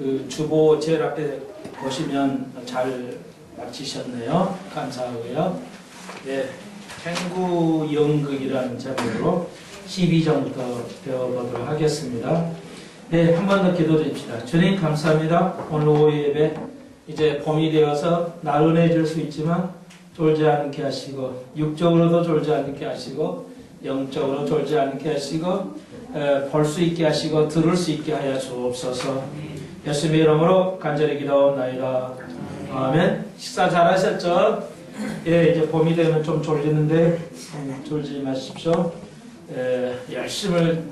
그 주보 제일 앞에 보시면 잘 마치셨네요. 감사하고요. 네, 행구 연극이라는 제목으로 12장부터 배워보도록 하겠습니다. 네, 한 번 더 기도드립시다. 주님 감사합니다. 오늘 오후 예배 이제 봄이 되어서 나른해질 수 있지만 졸지 않게 하시고 육적으로도 졸지 않게 하시고 영적으로 졸지 않게 하시고 볼 수 있게 하시고 들을 수 있게 하여 주옵소서. 예수님의 이름으로 간절히 기도하옵나이다. 아멘. 식사 잘하셨죠? 예, 이제 봄이 되면 좀 졸리는데 졸지 마십시오. 열심을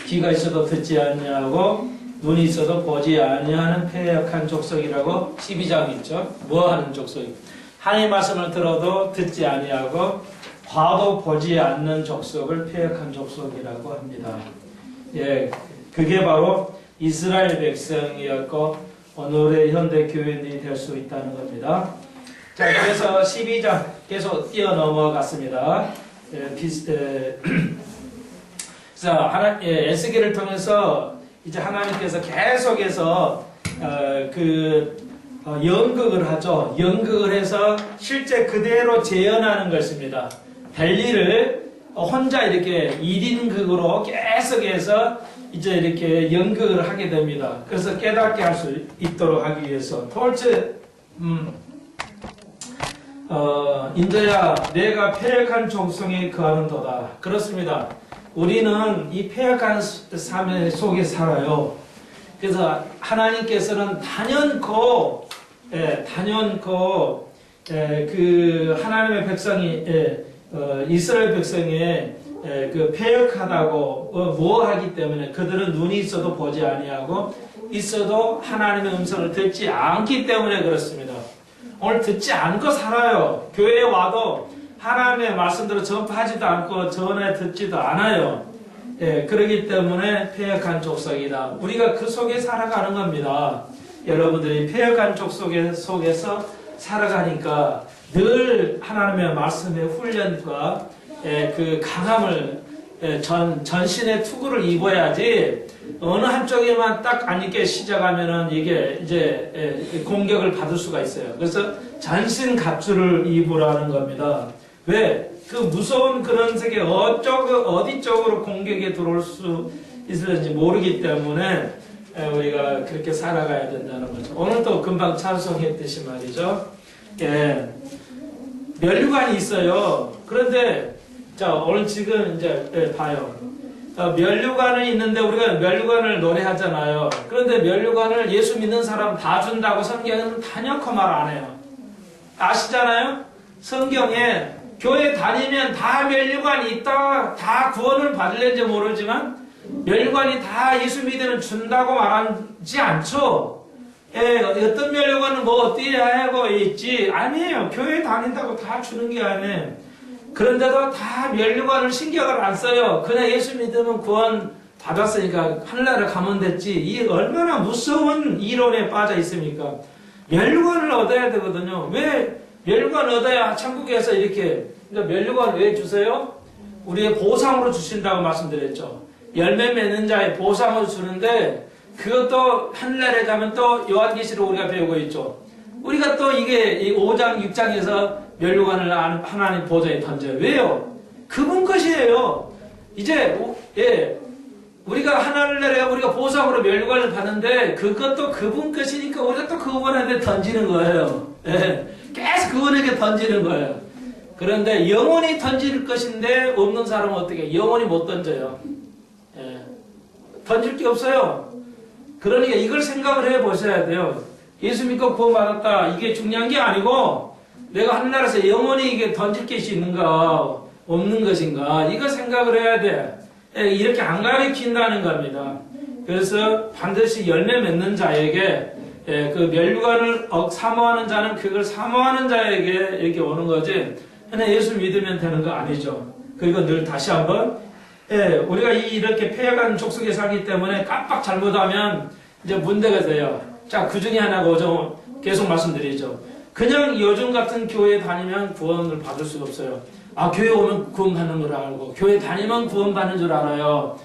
귀가 있어도 듣지 아니하고 눈이 있어도 보지 아니하는 패역한 족속이라고 12장 있죠. 뭐하는 족속이? 하나님의 말씀을 들어도 듣지 아니하고 봐도 보지 않는 족속을 패역한 족속이라고 합니다. 예, 그게 바로 이스라엘 백성이었고 오늘의 현대 교인들이 될 수 있다는 겁니다. 자, 그래서 12장 계속 뛰어넘어갔습니다. 자, 에스겔을 통해서 이제 하나님께서 계속해서 연극을 하죠. 연극을 해서 실제 그대로 재현하는 것입니다. 벨리를 혼자 이렇게 1인극으로 계속해서 이제 이렇게 연극을 하게 됩니다. 그래서 깨닫게 할 수 있도록 하기 위해서 돌체 인자야 내가 패역한 종성에 거하는도다. 그렇습니다. 우리는 이 패역한 삶 속에 살아요. 그래서 하나님께서는 단연코 그 하나님의 백성이 이스라엘 백성이 그 패역하다고 모호하기 때문에 그들은 눈이 있어도 보지 아니하고 있어도 하나님의 음성을 듣지 않기 때문에 그렇습니다. 오늘 듣지 않고 살아요. 교회에 와도 하나님의 말씀대로 전파하지도 않고 전해 듣지도 않아요. 그러기 때문에 패역한 족속이다. 우리가 그 속에 살아가는 겁니다. 여러분들이 패역한 속에서 살아가니까 늘 하나님의 말씀의 훈련과 그 강함을 전신의 투구를 입어야지 어느 한쪽에만 딱 안 입게 시작하면은 이게 이제 공격을 받을 수가 있어요. 그래서 전신 갑주를 입으라는 겁니다. 왜? 그 무서운 그런 세계 어디 쪽으로 공격에 들어올 수 있을지 모르기 때문에 우리가 그렇게 살아가야 된다는 거죠. 오늘도 금방 찬송했듯이 말이죠. 면류관이 있어요. 그런데 자, 오늘 지금 이제 봐요. 면류관은 있는데 우리가 면류관을 노래하잖아요. 그런데 면류관을 예수 믿는 사람 다 준다고 성경은 단연코 말 안 해요. 아시잖아요? 성경에 교회 다니면 다 면류관이 있다, 다 구원을 받을는지 모르지만 면류관이 다 예수 믿으면 준다고 말하지 않죠. 어떤 면류관은 뭐 어떻게 하고 있지? 아니에요. 교회 다닌다고 다 주는 게 아니에요. 그런데도 다 면류관을 신경을 안 써요. 그냥 예수 믿으면 구원 받았으니까 하늘나라 가면 됐지. 이 얼마나 무서운 이론에 빠져 있습니까? 면류관을 얻어야 되거든요. 왜 면류관 얻어야 천국에서 이렇게, 그러니까 면류관 왜 주세요? 우리의 보상으로 주신다고 말씀드렸죠. 열매 맺는 자의 보상으로 주는데 그것도 하늘나라에 가면 또 요한계시록 우리가 배우고 있죠. 우리가 또 이게 5장, 6장에서 면류관을 하나님 보좌에 던져요. 왜요? 그분 것이에요. 이제 우리가 하늘나라에 우리가 보상으로 면류관을 받는데 그것도 그분 것이니까 우리가 또 그분한테 던지는 거예요. 계속 그분에게 던지는 거예요. 그런데 영원히 던질 것인데 없는 사람은 어떻게 해요? 영원히 못 던져요. 던질 게 없어요. 그러니까 이걸 생각을 해보셔야 돼요. 예수 믿고 구원받았다. 이게 중요한 게 아니고 내가 하늘나라에서 영원히 이게 던질 것이 있는가 없는 것인가 이거 생각을 해야 돼. 이렇게 안 가르친다는 겁니다. 그래서 반드시 열매 맺는 자에게 그 면류관을 사모하는 자는 그걸 사모하는 자에게 이렇게 오는 거지 그냥 예수 믿으면 되는 거 아니죠. 그리고 늘 다시 한번 우리가 이렇게 패역한 족속에 살기 때문에 깜빡 잘못하면 이제 문제가 돼요. 자, 그 중에 하나가 좀 계속 말씀드리죠. 그냥 요즘 같은 교회 다니면 구원을 받을 수가 없어요. 아, 교회 오면 구원 받는 걸 알고 교회 다니면 구원 받는 줄 알아요.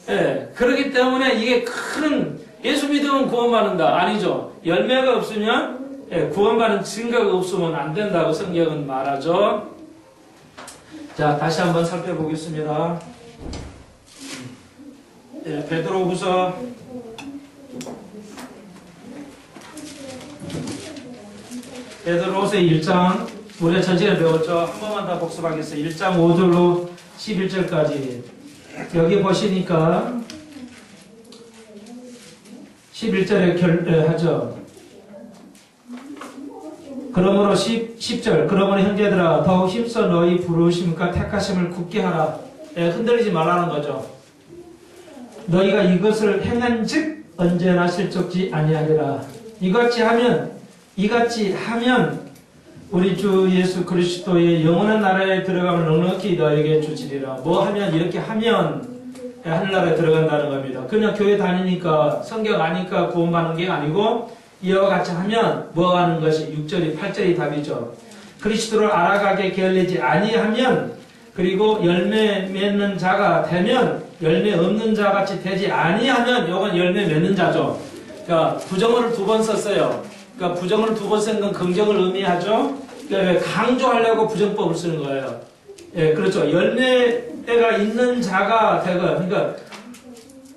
예, 그렇기 때문에 이게 큰 예수 믿으면 구원받는다 아니죠. 열매가 없으면 구원받는 증거가 없으면 안 된다고 성경은 말하죠. 자, 다시 한번 살펴보겠습니다. 베드로후서 1장 우리가 전체를 배웠죠. 한 번만 더 복습하겠어요. 1장 5절로 11절까지 여기 보시니까 11절에 하죠. 그러므로 10절 그러므로 형제들아 더욱 힘써 너희 부르심과 택하심을 굳게 하라. 흔들리지 말라는 거죠. 너희가 이것을 행한즉 언제나 실족지 아니하리라. 이같이 하면 우리 주 예수 그리스도의 영원한 나라에 들어가면 넉넉히 너에게 주시리라. 뭐 하면 이렇게 하면 하늘나라에 들어간다는 겁니다. 그냥 교회 다니니까 성경 아니까 구원받는 게 아니고 이와 같이 하면 뭐 하는 것이 6절이 8절이 답이죠. 그리스도를 알아가게 게을리지 아니하면 그리고 열매 맺는 자가 되면 열매 없는 자같이 되지 아니하면 이건 열매 맺는 자죠. 그러니까 부정어를 2번 썼어요. 그러니까 부정어를 2번 쓴 건 긍정을 의미하죠. 그러니까 강조하려고 부정법을 쓰는 거예요. 예, 그렇죠. 열매가 있는 자가 되고, 그러니까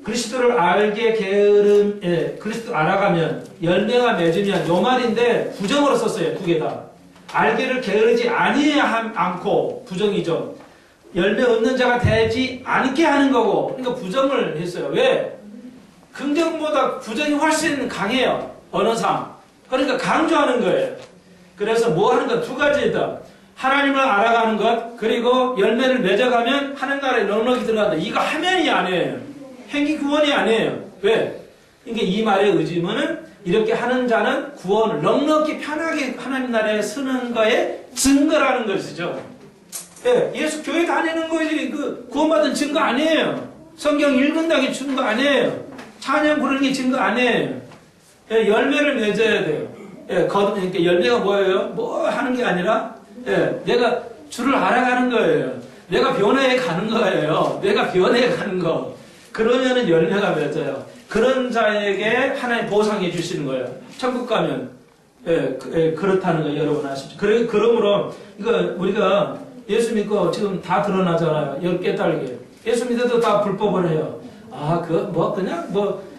그리스도를 알게 게으름, 그리스도 알아가면 열매가 맺으면 요 말인데 부정어로 썼어요. 2개 다. 알게를 게으르지 않고 부정이죠. 열매 없는 자가 되지 않게 하는 거고, 그러니까 부정을 했어요. 왜? 긍정보다 부정이 훨씬 강해요. 언어상. 그러니까 강조하는 거예요. 그래서 뭐 하는 것 2가지다. 하나님을 알아가는 것, 그리고 열매를 맺어가면 하늘나라에 넉넉히 들어간다. 이거 하면이 아니에요. 행위 구원이 아니에요. 왜? 그러니까 이 말의 의지는 이렇게 하는 자는 구원을 넉넉히 편하게 하나님 나라에 서는 거에 증거라는 것이죠. 예, 예수 교회 다니는 것이 그 구원받은 증거 아니에요. 성경 읽는다는 게 증거 아니에요. 찬양 부르는 게 증거 아니에요. 예, 열매를 맺어야 돼요. 예, 그러니까 열매가 뭐예요? 뭐 하는 게 아니라 내가 주를 알아가는 거예요. 내가 변화해 가는 거예요. 내가 변해 가는 거. 그러면은 열매가 맺어요. 그런 자에게 하나님 보상해 주시는 거예요. 천국 가면 그렇다는 거 여러분 아시죠? 그러므로 이거 우리가 예수 믿고 지금 다 드러나잖아요. 여러 깨달게. 예수 믿어도 다 불법을 해요. 아, 그냥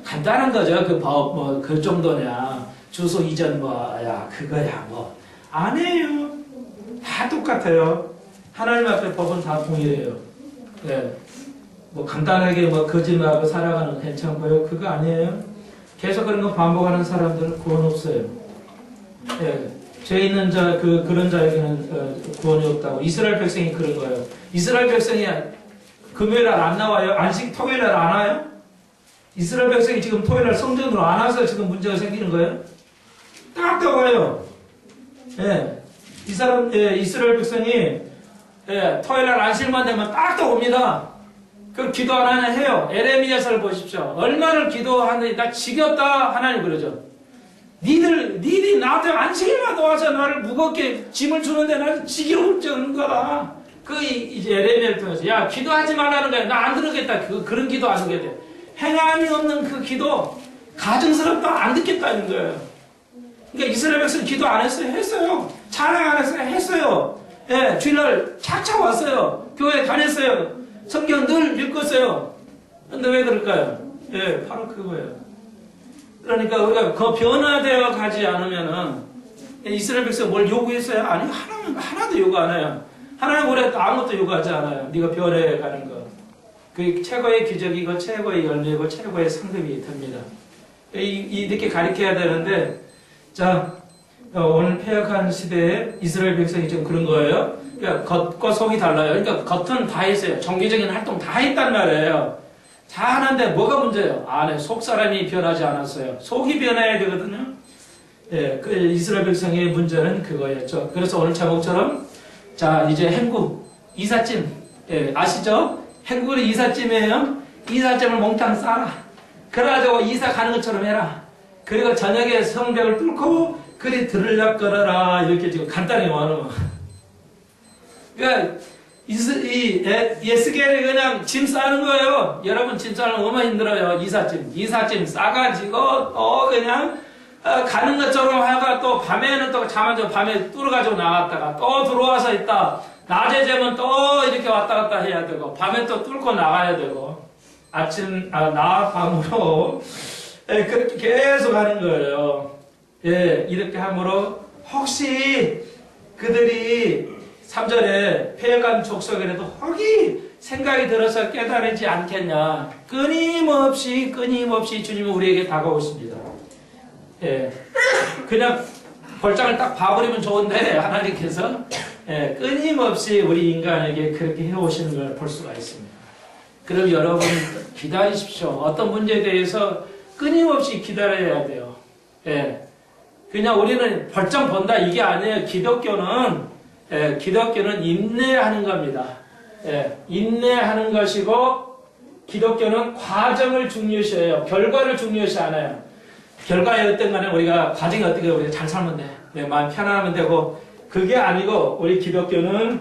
간단한 거죠. 그 법, 그 정도냐. 주소 이전 그거야, 안 해요. 다 똑같아요. 하나님 앞에 법은 다 동일해요. 예. 간단하게 거짓말하고 살아가는 건 괜찮고요. 그거 아니에요. 계속 그런 거 반복하는 사람들은 구원 없어요. 예. 죄 있는 그런 자에게는 구원이 없다고. 이스라엘 백성이 그런 거예요. 이스라엘 백성이 금요일날 안 나와요? 토요일날 안 와요? 이스라엘 백성이 지금 토요일날 성전으로 안 와서 지금 문제가 생기는 거예요? 딱딱 와요. 예. 이스라엘 백성이 토요일날 안식일만 되면 딱딱 옵니다. 그 기도 하나 해요. 에레미야서를 보십시오. 얼마나 기도하는데 나 지겹다 하나님 그러죠. 니들이 나한테 안식일만 와서 나를 무겁게 짐을 주는데 나는 지겨울 정도가. 이제 에레미야를 통해서 야 기도하지 말라는 거야. 나 안 들으겠다. 그런 기도 안 듣겠대. 행함이 없는 그 기도 가증스럽다 안 듣겠다는 거예요. 그러니까 이스라엘 백성 기도 안 했어요? 했어요. 찬양 안 했어요? 했어요. 예, 주일날 차차 왔어요. 교회 다녔어요. 성경 늘 읽었어요. 근데 왜 그럴까요? 예, 바로 그거예요. 그러니까 우리가 변화되어 가지 않으면은 이스라엘 백성 뭘 요구했어요? 아니, 하나도 요구 안 해요. 하나님 우리한테 아무것도 요구하지 않아요. 네가 변해 가는 거. 그게 최고의 기적이고 최고의 열매고 최고의 상급이 됩니다. 이렇게 가르쳐야 되는데, 자, 오늘 폐역한 시대에 이스라엘 백성이 좀 그런 거예요. 그러니까 겉과 속이 달라요. 그러니까 겉은 다 했어요. 정기적인 활동 다 했단 말이에요. 다 하는데 뭐가 문제예요? 안에 속 사람이 변하지 않았어요. 속이 변해야 되거든요. 예, 그 이스라엘 백성의 문제는 그거였죠. 그래서 오늘 제목처럼 자 이제 행국 이삿짐 아시죠? 행국은 이삿짐이에요. 이삿짐을 몽땅 싸라. 그래가지고 이사 가는 것처럼 해라. 그리고 저녁에 성벽을 뚫고 그리 들으려거려라 이렇게 지금 간단히 말하면 그러니까 예스겔이 그냥 짐 싸는 거예요. 여러분 짐 싸는 거 얼마나 힘들어요. 이삿짐 싸가지고 또 그냥 가는 것처럼 하다가 또 밤에는 또 잠 안 자고 밤에 뚫어가지고 나갔다가 또 들어와서 있다. 낮에 되면 또 이렇게 왔다 갔다 해야 되고 밤에 또 뚫고 나가야 되고 낮 밤으로 그렇게 계속 하는 거예요. 예, 이렇게 함으로 혹시 그들이 3절에 패간 족속이라도 혹이 생각이 들어서 깨달지 않겠냐. 끊임없이 주님은 우리에게 다가오십니다. 예, 그냥 벌장을 딱 봐버리면 좋은데 하나님께서 끊임없이 우리 인간에게 그렇게 해오시는 걸 볼 수가 있습니다. 그럼 여러분 기다리십시오. 어떤 문제에 대해서 끊임없이 기다려야 돼요. 예, 그냥 우리는 벌장 본다 이게 아니에요. 기독교는 인내하는 겁니다. 인내하는 것이고 기독교는 과정을 중요시해요. 결과를 중요시 않아요. 결과에 어떤 간에 우리가 과정이 어떻게 우리가 잘 살면 돼. 내 마음 편안하면 되고 그게 아니고 우리 기독교는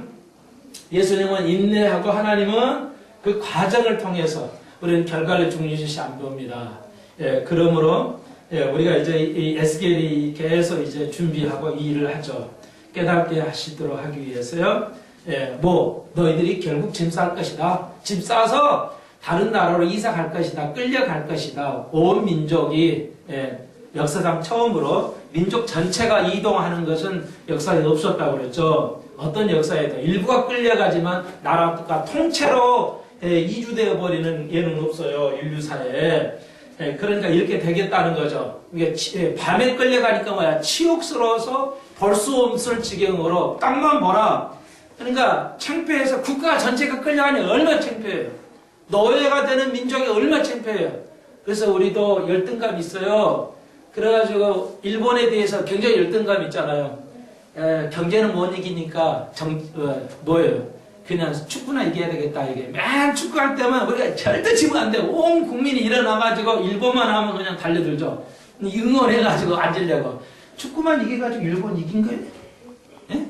예수님은 인내하고 하나님은 그 과정을 통해서 우리는 결과를 중요시 안 봅니다. 그러므로 우리가 이제 이 에스겔이 계속 이제 준비하고 이 일을 하죠. 깨닫게 하시도록 하기 위해서요. 너희들이 결국 짐 쌀 것이다. 짐 싸서 다른 나라로 이사 갈 것이다. 끌려갈 것이다. 온 민족이 역사상 처음으로 민족 전체가 이동하는 것은 역사에 없었다고 그랬죠. 어떤 역사에도 일부가 끌려가지만 나라가 통째로 이주되어 버리는 예는 없어요. 인류사에. 그러니까 이렇게 되겠다는 거죠. 이게 밤에 끌려가니까 뭐야? 치욕스러워서 볼 수 없을 지경으로 땅만 보라. 그러니까 창피해서 국가 전체가 끌려가니 얼마나 창피해요. 노예가 되는 민족이 얼마나 창피해요. 그래서 우리도 열등감 있어요. 그래가지고 일본에 대해서 굉장히 열등감 있잖아요. 경제는 못 이기니까 뭐예요? 그냥 축구나 이겨야 되겠다 이게. 맨 축구할 때만 우리가 절대 지면 안 돼. 온 국민이 일어나가지고 일본만 하면 그냥 달려들죠. 응원해가지고 앉으려고. 축구만 이겨가지고 일본 이긴 거예요? 예?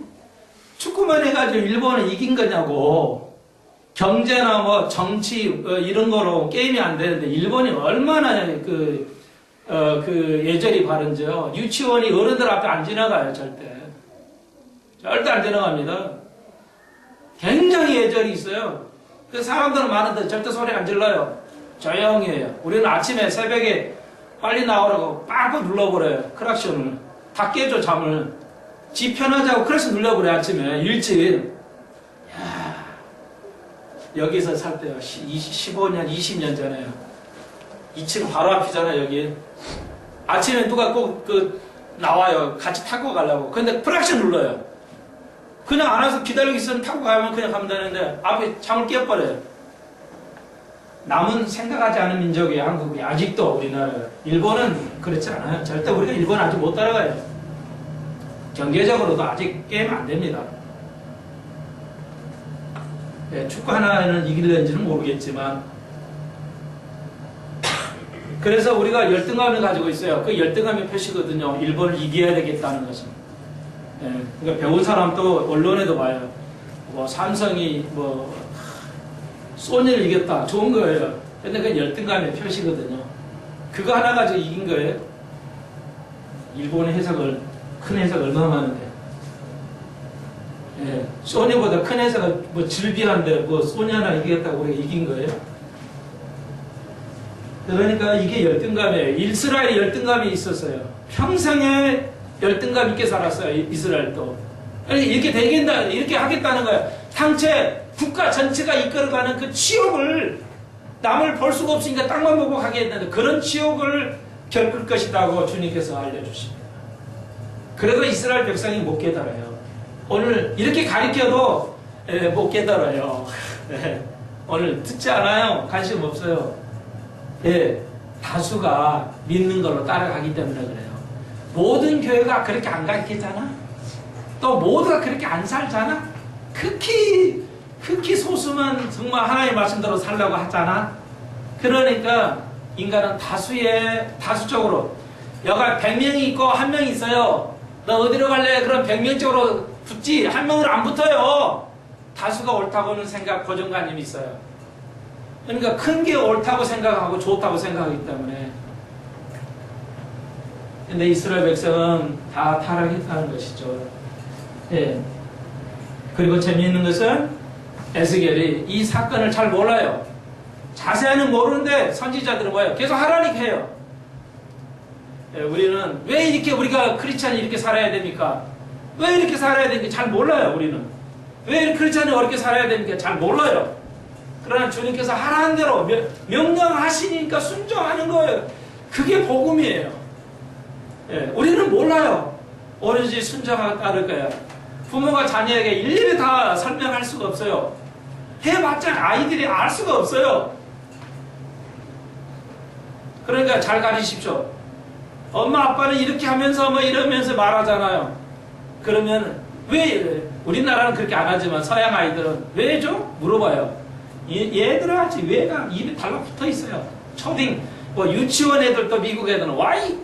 축구만 해가지고 일본을 이긴 거냐고. 경제나 뭐 정치 이런 거로 게임이 안 되는데 일본이 얼마나 그 예절이 바른지요. 유치원이 어른들 앞에 안 지나가요. 절대 안 지나갑니다. 굉장히 예절이 있어요. 그 사람들은 많은데 절대 소리 안 질러요. 조용히 해요. 우리는 아침에 새벽에 빨리 나오라고 빡빡 눌러버려요. 크락션을. 다 깨줘 잠을. 지 편하자고 크락션 눌러버려요. 아침에 일찍. 야, 여기서 살 때요. 15년 20년 전에요. 2층 바로 앞이잖아요. 여기. 아침에 누가 꼭 나와요. 같이 타고 가려고. 근데 크락션 눌러요. 그냥 안 와서 기다리고 있으면 타고 가면 그냥 가면 되는데 앞에 잠을 깨버려요. 남은 생각하지 않은 민족이에요. 한국이. 아직도 우리나라. 일본은 그렇지 않아요. 절대 우리가 일본 아직 못 따라가요. 경제적으로도 아직 게임 안 됩니다. 축구 하나는 이길는지는 모르겠지만 그래서 우리가 열등감을 가지고 있어요. 그 열등감의 표시거든요. 일본을 이겨야 되겠다는 것은. 그러니까 배운 사람도 언론에도 봐요. 뭐 삼성이 뭐 소니를 이겼다. 좋은 거예요. 근데 그 열등감의 표시거든요. 그거 하나 가지고 이긴 거예요. 일본의 큰 해석을 얼마나 많은데. 소니보다 큰 해석은 뭐 질비한데 뭐 소니 하나 이기겠다고 우리가 이긴 거예요. 그러니까 이게 열등감이에요. 이스라엘이 열등감이 있었어요. 평생에 열등감 있게 살았어요. 이스라엘도. 이렇게 되겠다, 이렇게 하겠다는 거예요. 당체 국가 전체가 이끌어가는 그 치욕을 남을 볼 수가 없으니까 땅만 보고 가겠는데 그런 치욕을 겪을 것이라고 주님께서 알려주십니다. 그래도 이스라엘 백성이 못 깨달아요. 오늘 이렇게 가르쳐도 못 깨달아요. 오늘 듣지 않아요. 관심 없어요. 다수가 믿는 걸로 따라가기 때문에 그래요. 모든 교회가 그렇게 안 가르치잖아. 또 모두가 그렇게 안 살잖아. 극히 소수만 정말 하나님의 말씀대로 살려고 하잖아. 그러니까 인간은 다수적으로 여가 100명이 있고 1명 있어요. 너 어디로 갈래? 그럼 100명 쪽으로 붙지. 1명으로 안 붙어요. 다수가 옳다고는 고정관념이 있어요. 그러니까 큰 게 옳다고 생각하고 좋다고 생각하기 때문에. 근데 이스라엘 백성은 다 타락했다는 것이죠. 예. 그리고 재미있는 것은 에스겔이 이 사건을 잘 몰라요. 자세히는 모르는데 선지자들은 뭐예요? 계속 하라니까 해요. 예, 우리는 왜 이렇게 우리가 크리스찬이 이렇게 살아야 됩니까? 왜 이렇게 살아야 됩니까? 잘 몰라요, 우리는. 왜 크리스찬이 어렵게 살아야 됩니까? 잘 몰라요. 그러나 주님께서 하라는 대로 명령하시니까 순종하는 거예요. 그게 복음이에요. 예, 우리는 몰라요. 오로지 순종하고 따를 거야. 부모가 자녀에게 일일이 다 설명할 수가 없어요. 해봤자 아이들이 알 수가 없어요. 그러니까 잘 가르치십시오. 엄마 아빠는 이렇게 하면서 뭐 이러면서 말하잖아요. 그러면 왜 이래? 우리나라는 그렇게 안 하지만 서양 아이들은 왜죠? 물어봐요. 얘들아 아직 왜가 입에 달라붙어 있어요. 초딩 뭐 유치원 애들도 미국 애들은 와이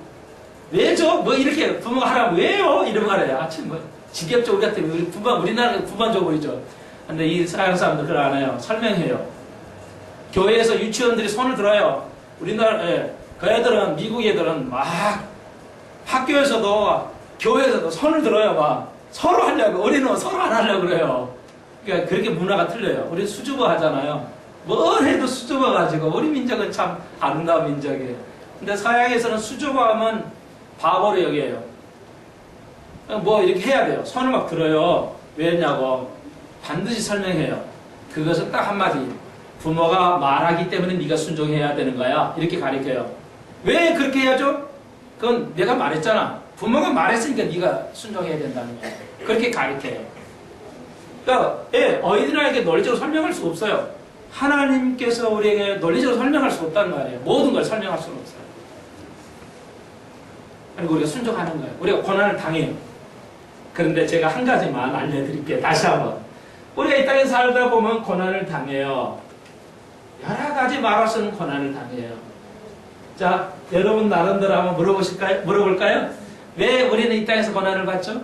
왜죠? 뭐 이렇게 부모가 하라면 왜요? 이런 말해요. 아침 뭐 지겹죠. 우리 같은 우리나라 부반적으로죠. 근데 이 서양 사람들 그걸 안 해요. 설명해요. 교회에서 유치원들이 손을 들어요. 우리나라 그 애들은 미국 애들은 막 학교에서도 교회에서도 손을 들어요. 막 서로 하려고. 우리는 서로 안 하려고 그래요. 그러니까 그렇게 문화가 틀려요. 우리 수줍어 하잖아요. 뭘 해도 수줍어 가지고 우리 민족은 참 아름다운 민족이에요. 근데 서양에서는 수줍어하면 바보로 여겨요. 뭐 이렇게 해야 돼요. 손을 막 들어요. 왜냐고 반드시 설명해요. 그것은 딱 한마디. 부모가 말하기 때문에 네가 순종해야 되는 거야. 이렇게 가르쳐요. 왜 그렇게 해야죠? 그건 내가 말했잖아. 부모가 말했으니까 네가 순종해야 된다는 거야. 그렇게 가르쳐요. 그러니까 어린아이에게 논리적으로 설명할 수 없어요. 하나님께서 우리에게 논리적으로 설명할 수 없다는 말이에요. 모든 걸 설명할 수는 없어요. 그리고 우리가 순종하는 거예요. 우리가 고난을 당해요. 그런데 제가 한 가지만 알려드릴게요. 다시 한번. 우리가 이 땅에 살다 보면 고난을 당해요. 여러 가지 말로서는 고난을 당해요. 자, 여러분 나름대로 한번 물어볼까요? 왜 우리는 이 땅에서 고난을 받죠?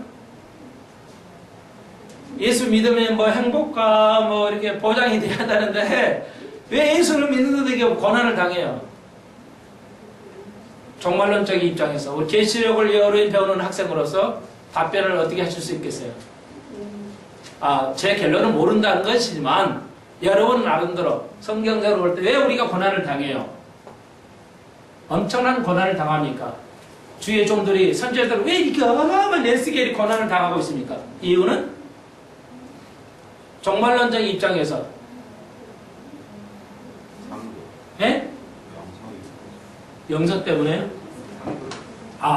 예수 믿으면 뭐 행복과 뭐 이렇게 보장이 돼야 한다는데 왜 예수를 믿는데도 고난을 당해요? 종말론적인 입장에서 우리 계시록을 여러 배우는 학생으로서 답변을 어떻게 하실 수 있겠어요? 제 결론은 모른다는 것이지만 여러분 나름대로 성경적으로 볼 때 왜 우리가 고난을 당해요? 엄청난 고난을 당합니까? 주의 종들이 선지자들 왜 이렇게 어마어마한 에스겔이 고난을 당하고 있습니까? 이유는 종말론적인 입장에서 예? 영성 때문에?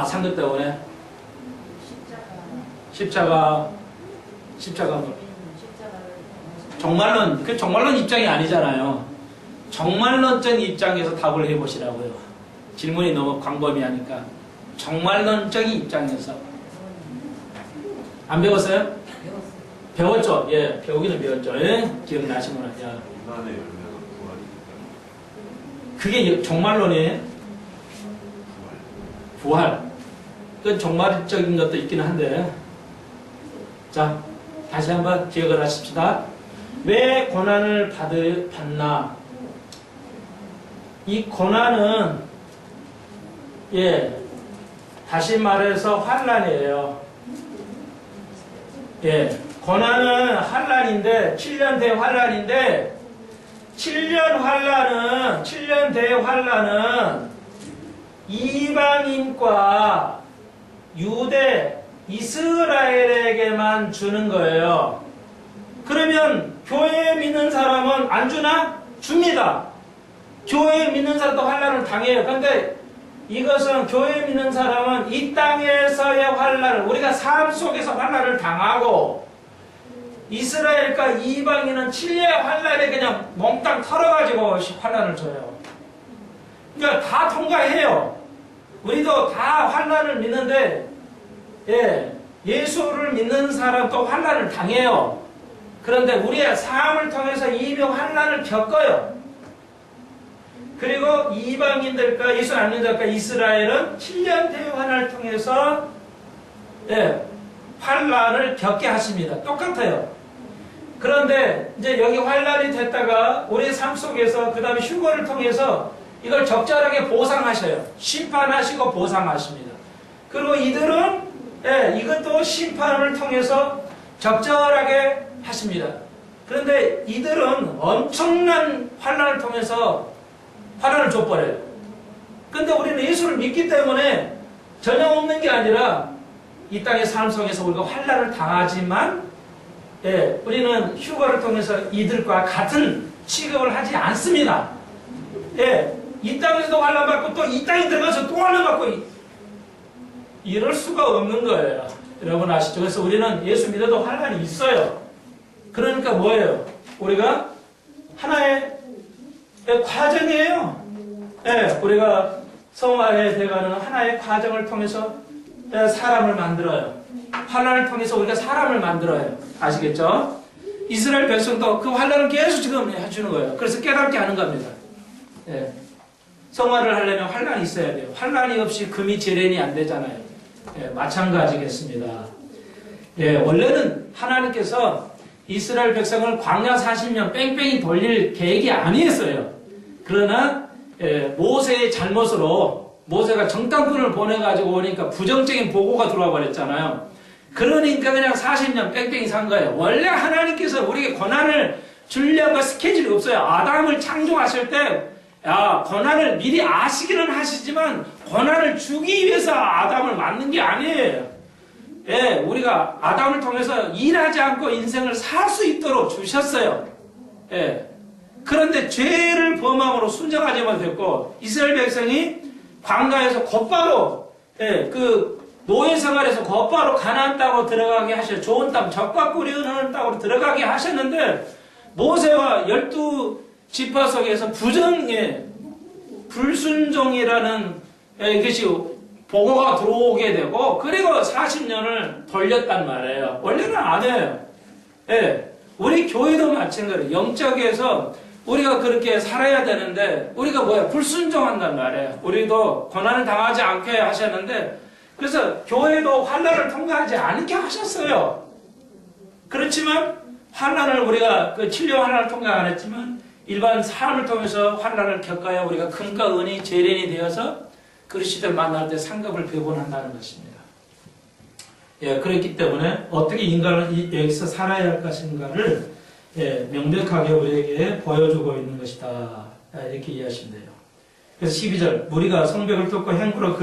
상급 때문에? 십자가 뭐? 종말론 입장이 아니잖아요. 종말론적 입장에서 답을 해보시라고요. 질문이 너무 광범위하니까. 종말론적인 입장에서. 안 배웠어요? 배웠죠? 예, 배우기는 배웠죠. 예? 기억나시구나. 야. 그게 종말론이에요? 부활. 그 종말적인 것도 있기는 한데. 자, 다시 한번 기억을 하십시다. 왜 고난을 받나? 이 고난은 다시 말해서 환난이에요. 고난은 환난인데 7년 대 환난인데 7년 대 환난은 이방인과 유대 이스라엘에게만 주는 거예요. 그러면 교회 믿는 사람은 안 주나? 줍니다. 교회 믿는 사람도 환난을 당해요. 그런데 이것은 교회 믿는 사람은 이 땅에서의 환난을 우리가 삶 속에서 환난을 당하고 이스라엘과 이방인은 7년의 환난에 그냥 몽땅 털어가지고 환난을 줘요. 그러니까 다 통과해요. 우리도 다 환난을 믿는데 예수를 믿는 사람도 환난을 당해요. 그런데 우리의 삶을 통해서 이미 환난을 겪어요. 그리고 이방인들과 예수 안 믿는 자들과 이스라엘은 7년 대환난을 통해서 환난을 겪게 하십니다. 똑같아요. 그런데 이제 여기 환란이 됐다가 우리의 삶 속에서 그 다음에 휴거를 통해서 이걸 적절하게 보상하셔요. 심판하시고 보상하십니다. 그리고 이들은 이것도 심판을 통해서 적절하게 하십니다. 그런데 이들은 엄청난 환란을 통해서 환란을 줘버려요. 그런데 우리는 예수를 믿기 때문에 전혀 없는 게 아니라 이 땅의 삶 속에서 우리가 환란을 당하지만 우리는 휴거를 통해서 이들과 같은 취급을 하지 않습니다. 이 땅에서도 환란받고 또 이 땅에 들어가서 또 환란받고 이럴 수가 없는 거예요. 여러분 아시죠? 그래서 우리는 예수 믿어도 환란이 있어요. 그러니까 뭐예요? 우리가 하나의 과정이에요. 우리가 성화에 돼가는 하나의 과정을 통해서 사람을 만들어요. 환란을 통해서 우리가 사람을 만들어요. 아시겠죠? 이스라엘 백성도 그 환란을 계속 지금 해주는 거예요. 그래서 깨닫게 하는 겁니다. 성화를 하려면 환란이 있어야 돼요. 환란이 없이 금이 제련이 안 되잖아요. 마찬가지겠습니다. 원래는 하나님께서 이스라엘 백성을 광야 40년 뺑뺑이 돌릴 계획이 아니었어요. 그러나 모세의 잘못으로 모세가 정탐꾼을 보내가지고 오니까 부정적인 보고가 들어와 버렸잖아요. 그러니까 그냥 40년 뺑뺑이 산 거예요. 원래 하나님께서 우리에게 고난을 주려고 스케줄이 없어요. 아담을 창조하실 때 고난을 미리 아시기는 하시지만 고난을 주기 위해서 아담을 만든 게 아니에요. 우리가 아담을 통해서 일하지 않고 인생을 살 수 있도록 주셨어요. 그런데 죄를 범함으로 순종하지 못했고 이스라엘 백성이 광야에서 곧바로 그 노예 생활에서 곧바로 가나안 땅으로 들어가게 하셔. 좋은 땅, 적과 꿀이 흐르는 땅으로 들어가게 하셨는데 모세와 12지파 속에서 불순종이라는 것이 보고가 들어오게 되고 그리고 40년을 돌렸단 말이에요. 원래는 안 해요. 우리 교회도 마찬가지예요. 영적에서 우리가 그렇게 살아야 되는데 우리가 뭐야? 불순종한단 말이에요. 우리도 고난을 당하지 않게 하셨는데 그래서 교회도 환난을 통과하지 않게 하셨어요. 그렇지만 환난을 우리가 그 진료 환난을 통과 안 했지만 일반 삶을 통해서 환난을 겪어야 우리가 금과 은이 재련이 되어서 그리스도를 만날 때 상급을 배분한다는 것입니다. 그렇기 때문에 어떻게 인간은 여기서 살아야 할 것인가를 명백하게 우리에게 보여주고 있는 것이다. 이렇게 이해하시면 돼요. 그래서 12절 무리가 성벽을 뚫고 행구로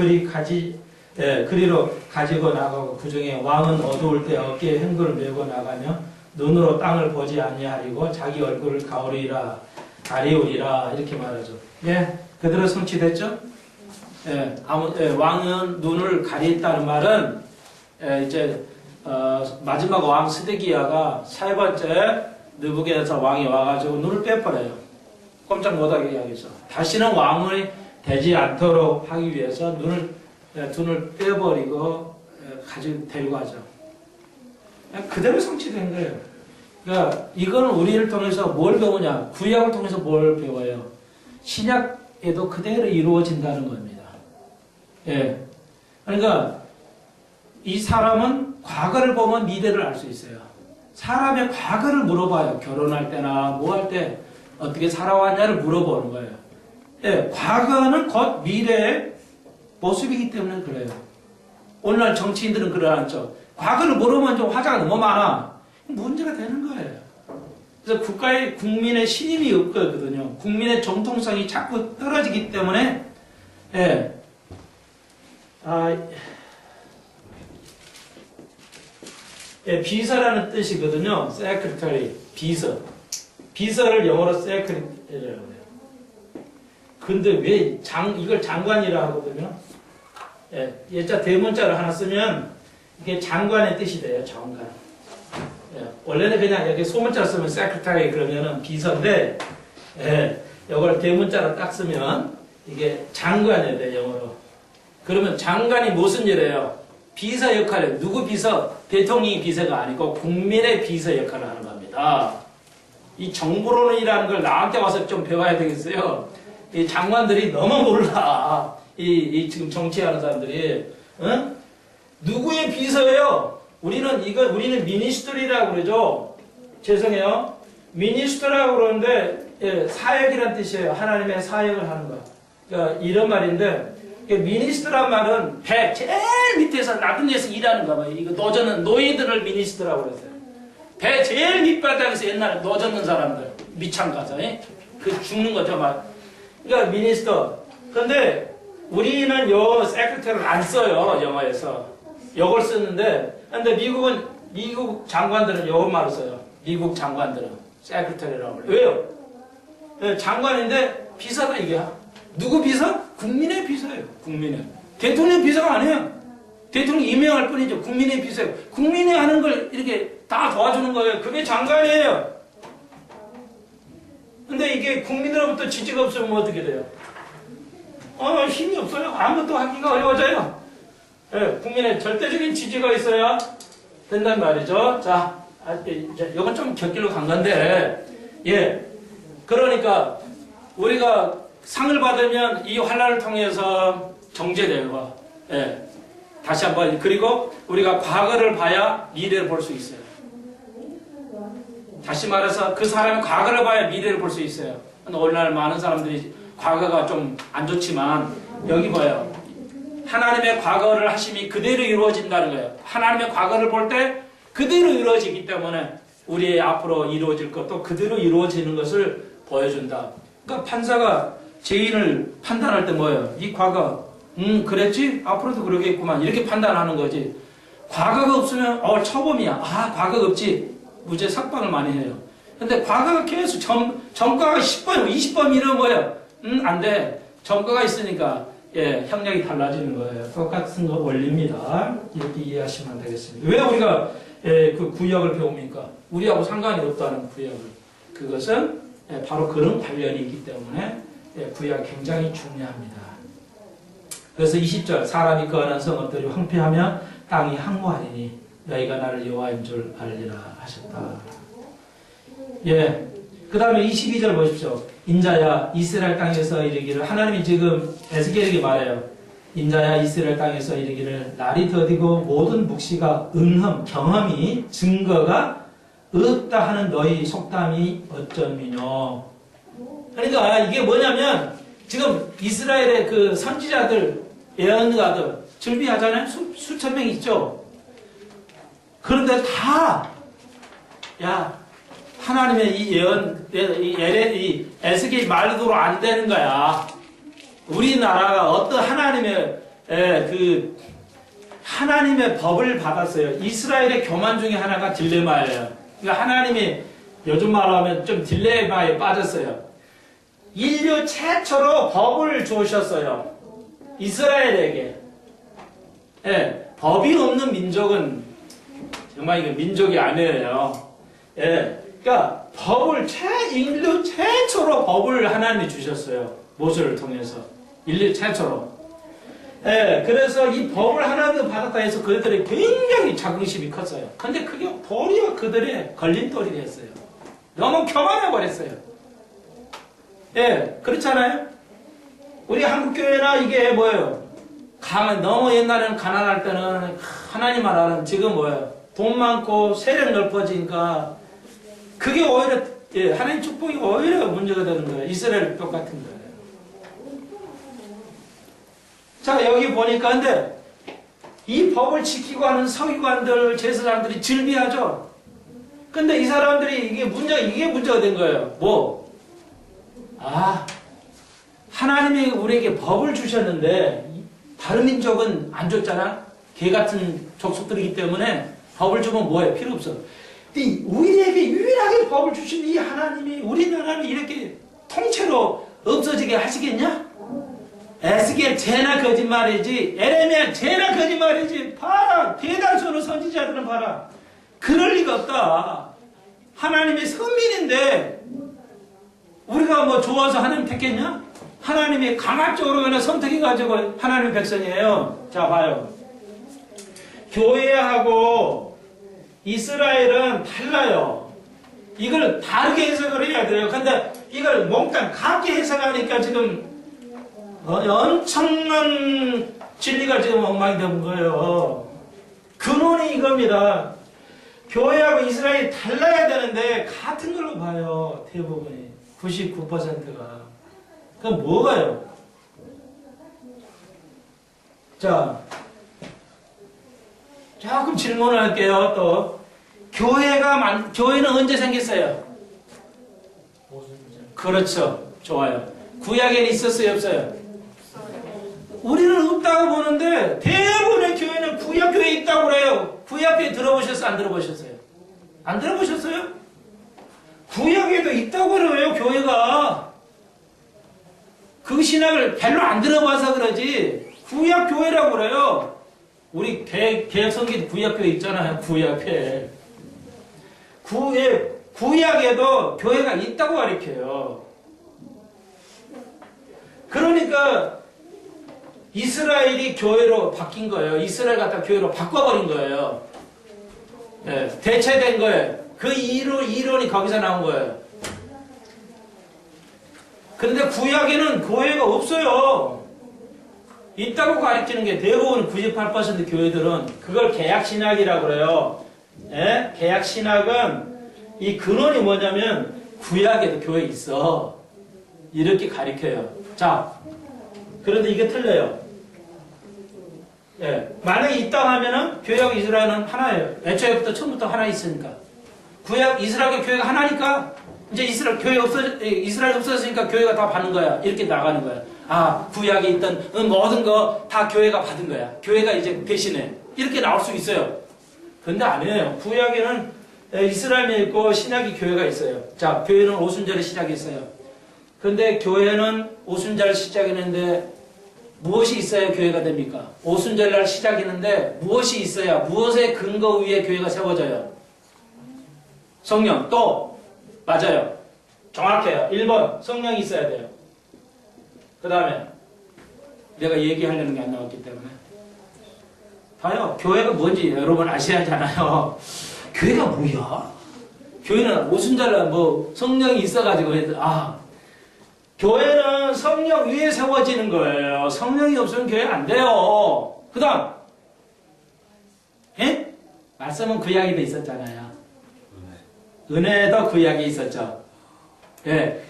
그리로 가지고 나가고 그 중에 왕은 어두울 때 어깨에 행구를 메고 나가며 눈으로 땅을 보지 아니하리고 자기 얼굴을 가리우리라 이렇게 말하죠. 그대로 성취됐죠? 왕은 눈을 가리했다는 말은 이제 마지막 왕 스데기야가 세 번째 느부갓네살 왕이 와가지고 눈을 빼버려요. 꼼짝 못하게 하겠죠. 다시는 왕이 되지 않도록 하기 위해서 눈을 빼버리고 가지고 데리고 가죠. 그대로 성취된 거예요. 그러니까 이거는 우리를 통해서 뭘 배우냐? 구약을 통해서 뭘 배워요? 신약에도 그대로 이루어진다는 겁니다. 그러니까 이 사람은 과거를 보면 미래를 알 수 있어요. 사람의 과거를 물어봐요. 결혼할 때나 뭐 할 때 어떻게 살아왔냐를 물어보는 거예요. 과거는 곧 미래의 모습이기 때문에 그래요. 오늘날 정치인들은 그러지 과거를 물어보면 좀 화자가 너무 많아. 문제가 되는 거예요. 그래서 국민의 신임이 없거든요. 국민의 정통성이 자꾸 떨어지기 때문에 비서라는 뜻이거든요. secretary, 비서. 비서를 영어로 secretary라고 해요. 근데 왜 이걸 장관이라 하거든요. 예자 대문자를 하나 쓰면 이게 장관의 뜻이 돼요. 장관. 원래는 그냥 여기 소문자를 쓰면 secretary 그러면은 비서인데, 이걸 대문자로 딱 쓰면 이게 장관이 돼요. 영어로. 그러면 장관이 무슨 일이에요? 비서 역할을, 누구 비서? 대통령이 비서가 아니고 국민의 비서 역할을 하는 겁니다. 이 정부론이라는 걸 나한테 와서 좀 배워야 되겠어요. 이 장관들이 너무 몰라. 지금 정치하는 사람들이. 누구의 비서예요? 우리는 미니스트리라고 그러죠. 죄송해요. 미니스터라고 그러는데 예, 사역이란 뜻이에요. 하나님의 사역을 하는 거. 그러니까 이런 말인데 미니스터란 말은 배 제일 밑에서 낮은 데서 일하는 거 봐요. 이거 노젓는 노예들을 미니스터라고 그랬어요. 배 제일 밑바닥에서 옛날에 노젓는 사람들 미창 가서 그 죽는 거죠 막. 그러니까 미니스터. 그런데 우리는 요 세크레터를 안 써요 영어에서. 요걸 쓰는데 근데 미국 장관들은 요 말을 써요. 미국 장관들은 세크레터리라고 그래요. 왜요? 네, 장관인데 비서가 이게 누구 비서? 국민의 비서예요. 국민의. 대통령 비서가 아니에요. 대통령 임명할 뿐이죠. 국민의 비서예요. 국민이 하는 걸 이렇게 다 도와주는 거예요. 그게 장관이에요. 근데 이게 국민으로부터 지지가 없으면 뭐 어떻게 돼요? 힘이 없어요. 아무것도 하기가 어려워져요. 네, 국민의 절대적인 지지가 있어야 된단 말이죠. 자, 이건 좀 곁길로 간 건데, 예. 그러니까 우리가 상을 받으면 이 환란을 통해서 정죄되고, 예. 다시 한번 그리고 우리가 과거를 봐야 미래를 볼 수 있어요. 다시 말해서 그 사람이 과거를 봐야 미래를 볼 수 있어요. 오늘날 많은 사람들이 과거가 좀 안 좋지만 여기 봐요. 하나님의 과거를 하심이 그대로 이루어진다는 거예요. 하나님의 과거를 볼 때 그대로 이루어지기 때문에 우리의 앞으로 이루어질 것도 그대로 이루어지는 것을 보여준다. 그러니까 판사가 죄인을 판단할 때 뭐예요? 이 과거 그랬지? 앞으로도 그러겠구만. 이렇게 판단하는 거지. 과거가 없으면 처범이야. 과거가 없지. 무죄 삭방을 많이 해요. 근데 과거가 계속 전과가 10번, 20번 이런 거예요. 안 돼. 전과가 있으니까 예, 형량이 달라지는 거예요. 똑같은 거 원리입니다. 이렇게 이해하시면 되겠습니다. 왜 우리가 그 구약을 배웁니까? 우리하고 상관이 없다는 구약을. 그것은 바로 그런 관련이 있기 때문에 구약이 굉장히 중요합니다. 그래서 20절 사람이 거하는 성읍들이 황폐하며 땅이 항모하리니 너희가 나를 여호와인 줄 알리라 하셨다. 예. 그 다음에 22절 보십시오. 인자야 이스라엘 땅에서 이르기를 하나님이 지금 에스겔에게 말해요. 인자야 이스라엘 땅에서 이르기를 날이 더디고 모든 묵시가 경험이 증거가 없다 하는 너희 속담이 어쩌미뇨. 그러니까 이게 뭐냐면 지금 이스라엘의 그 선지자들 예언가들 즐비하잖아요. 수천 명 있죠. 그런데 다 하나님의 이 예언, 이 에스겔 말대로 안 되는 거야. 우리나라가 어떤 하나님의 법을 받았어요. 이스라엘의 교만 중에 하나가 딜레마예요. 그러니까 하나님이 요즘 말로 하면 좀 딜레마에 빠졌어요. 인류 최초로 법을 주셨어요. 이스라엘에게. 예, 법이 없는 민족은 정말 이게 민족이 아니에요. 예. 그러니까 인류 최초로 법을 하나님이 주셨어요. 모세를 통해서. 인류 최초로. 예, 그래서 이 법을 하나님이 받았다 해서 그들이 굉장히 자긍심이 컸어요. 근데 그게 도리어 그들의 걸림돌이 됐어요. 너무 교만해 버렸어요. 예, 그렇잖아요? 우리 한국교회나 이게 뭐예요? 너무 옛날에는 가난할 때는 하나님 말하는 지금 뭐예요? 돈 많고 세력 넓어지니까 그게 오히려 하나님 축복이 오히려 문제가 되는 거예요. 이스라엘 똑같은 거예요. 자 여기 보니까 근데 이 법을 지키고 하는 서기관들 제사장들이 즐비하죠. 근데 이 사람들이 이게 문제가 된 거예요. 뭐? 하나님이 우리에게 법을 주셨는데 다른 민족은 안 줬잖아. 개 같은 족속들이기 때문에 법을 주면 뭐해? 필요 없어. 우리에게 유일하게 법을 주신 이 하나님이 우리나라를 이렇게 통째로 없어지게 하시겠냐? 에스겔 죄나 거짓말이지, 에레미야 죄나 거짓말이지. 봐라, 대다수의 선지자들은 봐라. 그럴 리가 없다. 하나님의 선민인데 우리가 뭐 좋아서 하나님 택했냐? 하나님이 강압적으로 그냥 선택해가지고 하나님의 백성이에요. 자 봐요. 교회하고 이스라엘은 달라요. 이걸 다르게 해석을 해야 돼요. 근데 이걸 몽땅 같게 해석하니까 지금 엄청난 진리가 지금 엉망이 된 거예요. 근원이 이겁니다. 교회하고 이스라엘이 달라야 되는데 같은 걸로 봐요. 대부분이 99%가. 그럼 뭐가요? 자, 조금 질문을 할게요. 또 교회는 언제 생겼어요? 그렇죠. 좋아요. 구약에는 있었어요, 없어요? 우리는 없다고 보는데 대부분의 교회는 구약 교회에 있다고 그래요. 구약 교회 들어보셨어요? 안 들어보셨어요? 안 들어보셨어요? 구약에도 있다고 그래요, 교회가. 그 신학을 별로 안 들어봐서 그러지 구약 교회라고 그래요. 우리 개혁 성경 구약 교회 있잖아요. 구약에 구약에도 교회가 있다고 가르쳐요. 그러니까 이스라엘이 교회로 바뀐 거예요. 이스라엘 갖다 교회로 바꿔버린 거예요. 네, 대체된 거예요. 그 이론이 거기서 나온 거예요. 그런데 구약에는 교회가 없어요. 있다고 가르치는 게 대부분 98% 교회들은 그걸 개약신학이라고 그래요. 예? 개약신학은 이 근원이 뭐냐면 구약에도 교회 있어. 이렇게 가르쳐요. 자, 그런데 이게 틀려요. 예. 만약에 있다고 하면은 교회하고 이스라엘은 하나예요. 애초에부터 처음부터 하나 있으니까. 구약 이스라엘과 교회가 하나니까 이제 이스라엘 없어졌으니까 교회가 다 받는 거야. 이렇게 나가는 거야. 아, 구약에 있던 모든 거 다 교회가 받은 거야. 교회가 이제 대신해. 이렇게 나올 수 있어요. 근데 아니에요. 구약에는 이스라엘이 있고 신약이 교회가 있어요. 자, 교회는 오순절에 시작했어요. 근데 교회는 오순절 시작했는데 무엇이 있어야 교회가 됩니까? 오순절날 시작했는데 무엇이 있어야, 무엇의 근거 위에 교회가 세워져요? 성령. 또 맞아요. 정확해요. 1번 성령이 있어야 돼요. 그 다음에 내가 얘기하려는 게 안 나왔기 때문에 봐요. 교회가 뭔지 여러분 아셔야 하잖아요. 교회가 뭐야? 교회는 오순절날 뭐 성령이 있어가지고 교회는 성령 위에 세워지는 거예요. 성령이 없으면 교회 안 돼요. 그 다음 예? 말씀은 구약에도 있었잖아요. 은혜도 구약에 있었죠. 예.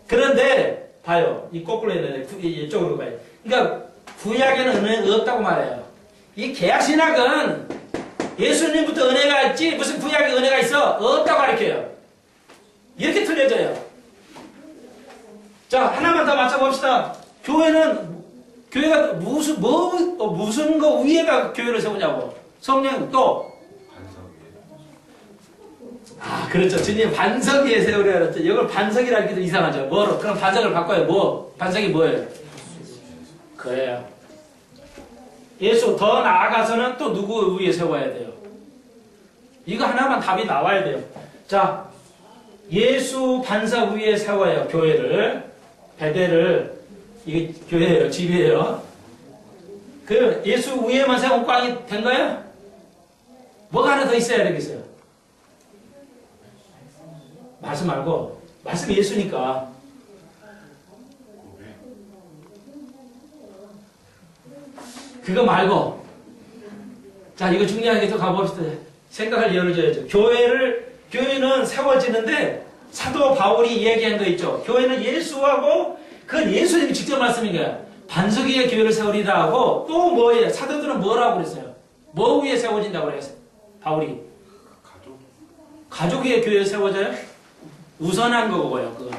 그런데 봐요. 이 거꾸로 했는데 이쪽으로 봐요. 그러니까 구약에는 은혜가 없다고 말해요. 이 개약신학은 예수님부터 은혜가 있지 무슨 구약에 은혜가 있어? 없다고 가르쳐요. 이렇게 틀려져요. 자, 하나만 더 맞춰봅시다. 교회가 무슨 거 위에다 교회를 세우냐고. 성령 또. 그렇죠. 주님 반석 위에 세우려 그랬죠. 이걸 반석이라 하기도 이상하죠. 뭐로? 그럼 반석을 바꿔요. 반석이 뭐예요? 그래요. 예수 더 나아가서는 또 누구 위에 세워야 돼요? 이거 하나만 답이 나와야 돼요. 자, 예수 반석 위에 세워요. 교회를. 베델을. 이게 교회예요. 집이에요. 그 예수 위에만 세운 꽝이 된 거예요? 뭐가 하나 더 있어야 되겠어요? 말씀 말고, 말씀 예수니까. 그거 말고. 자, 이거 중요하게 또 가봅시다. 생각할 여유를 줘야죠. 교회는 세워지는데, 사도 바울이 얘기한 거 있죠. 교회는 예수하고, 그건 예수님이 직접 말씀인 거야. 반석 위에 교회를 세우리라 하고, 또 뭐예요? 사도들은 뭐라고 그랬어요? 뭐 위에 세워진다고 그랬어요? 바울이. 가족 위에 교회를 세워져요? 우선한 거고요. 그거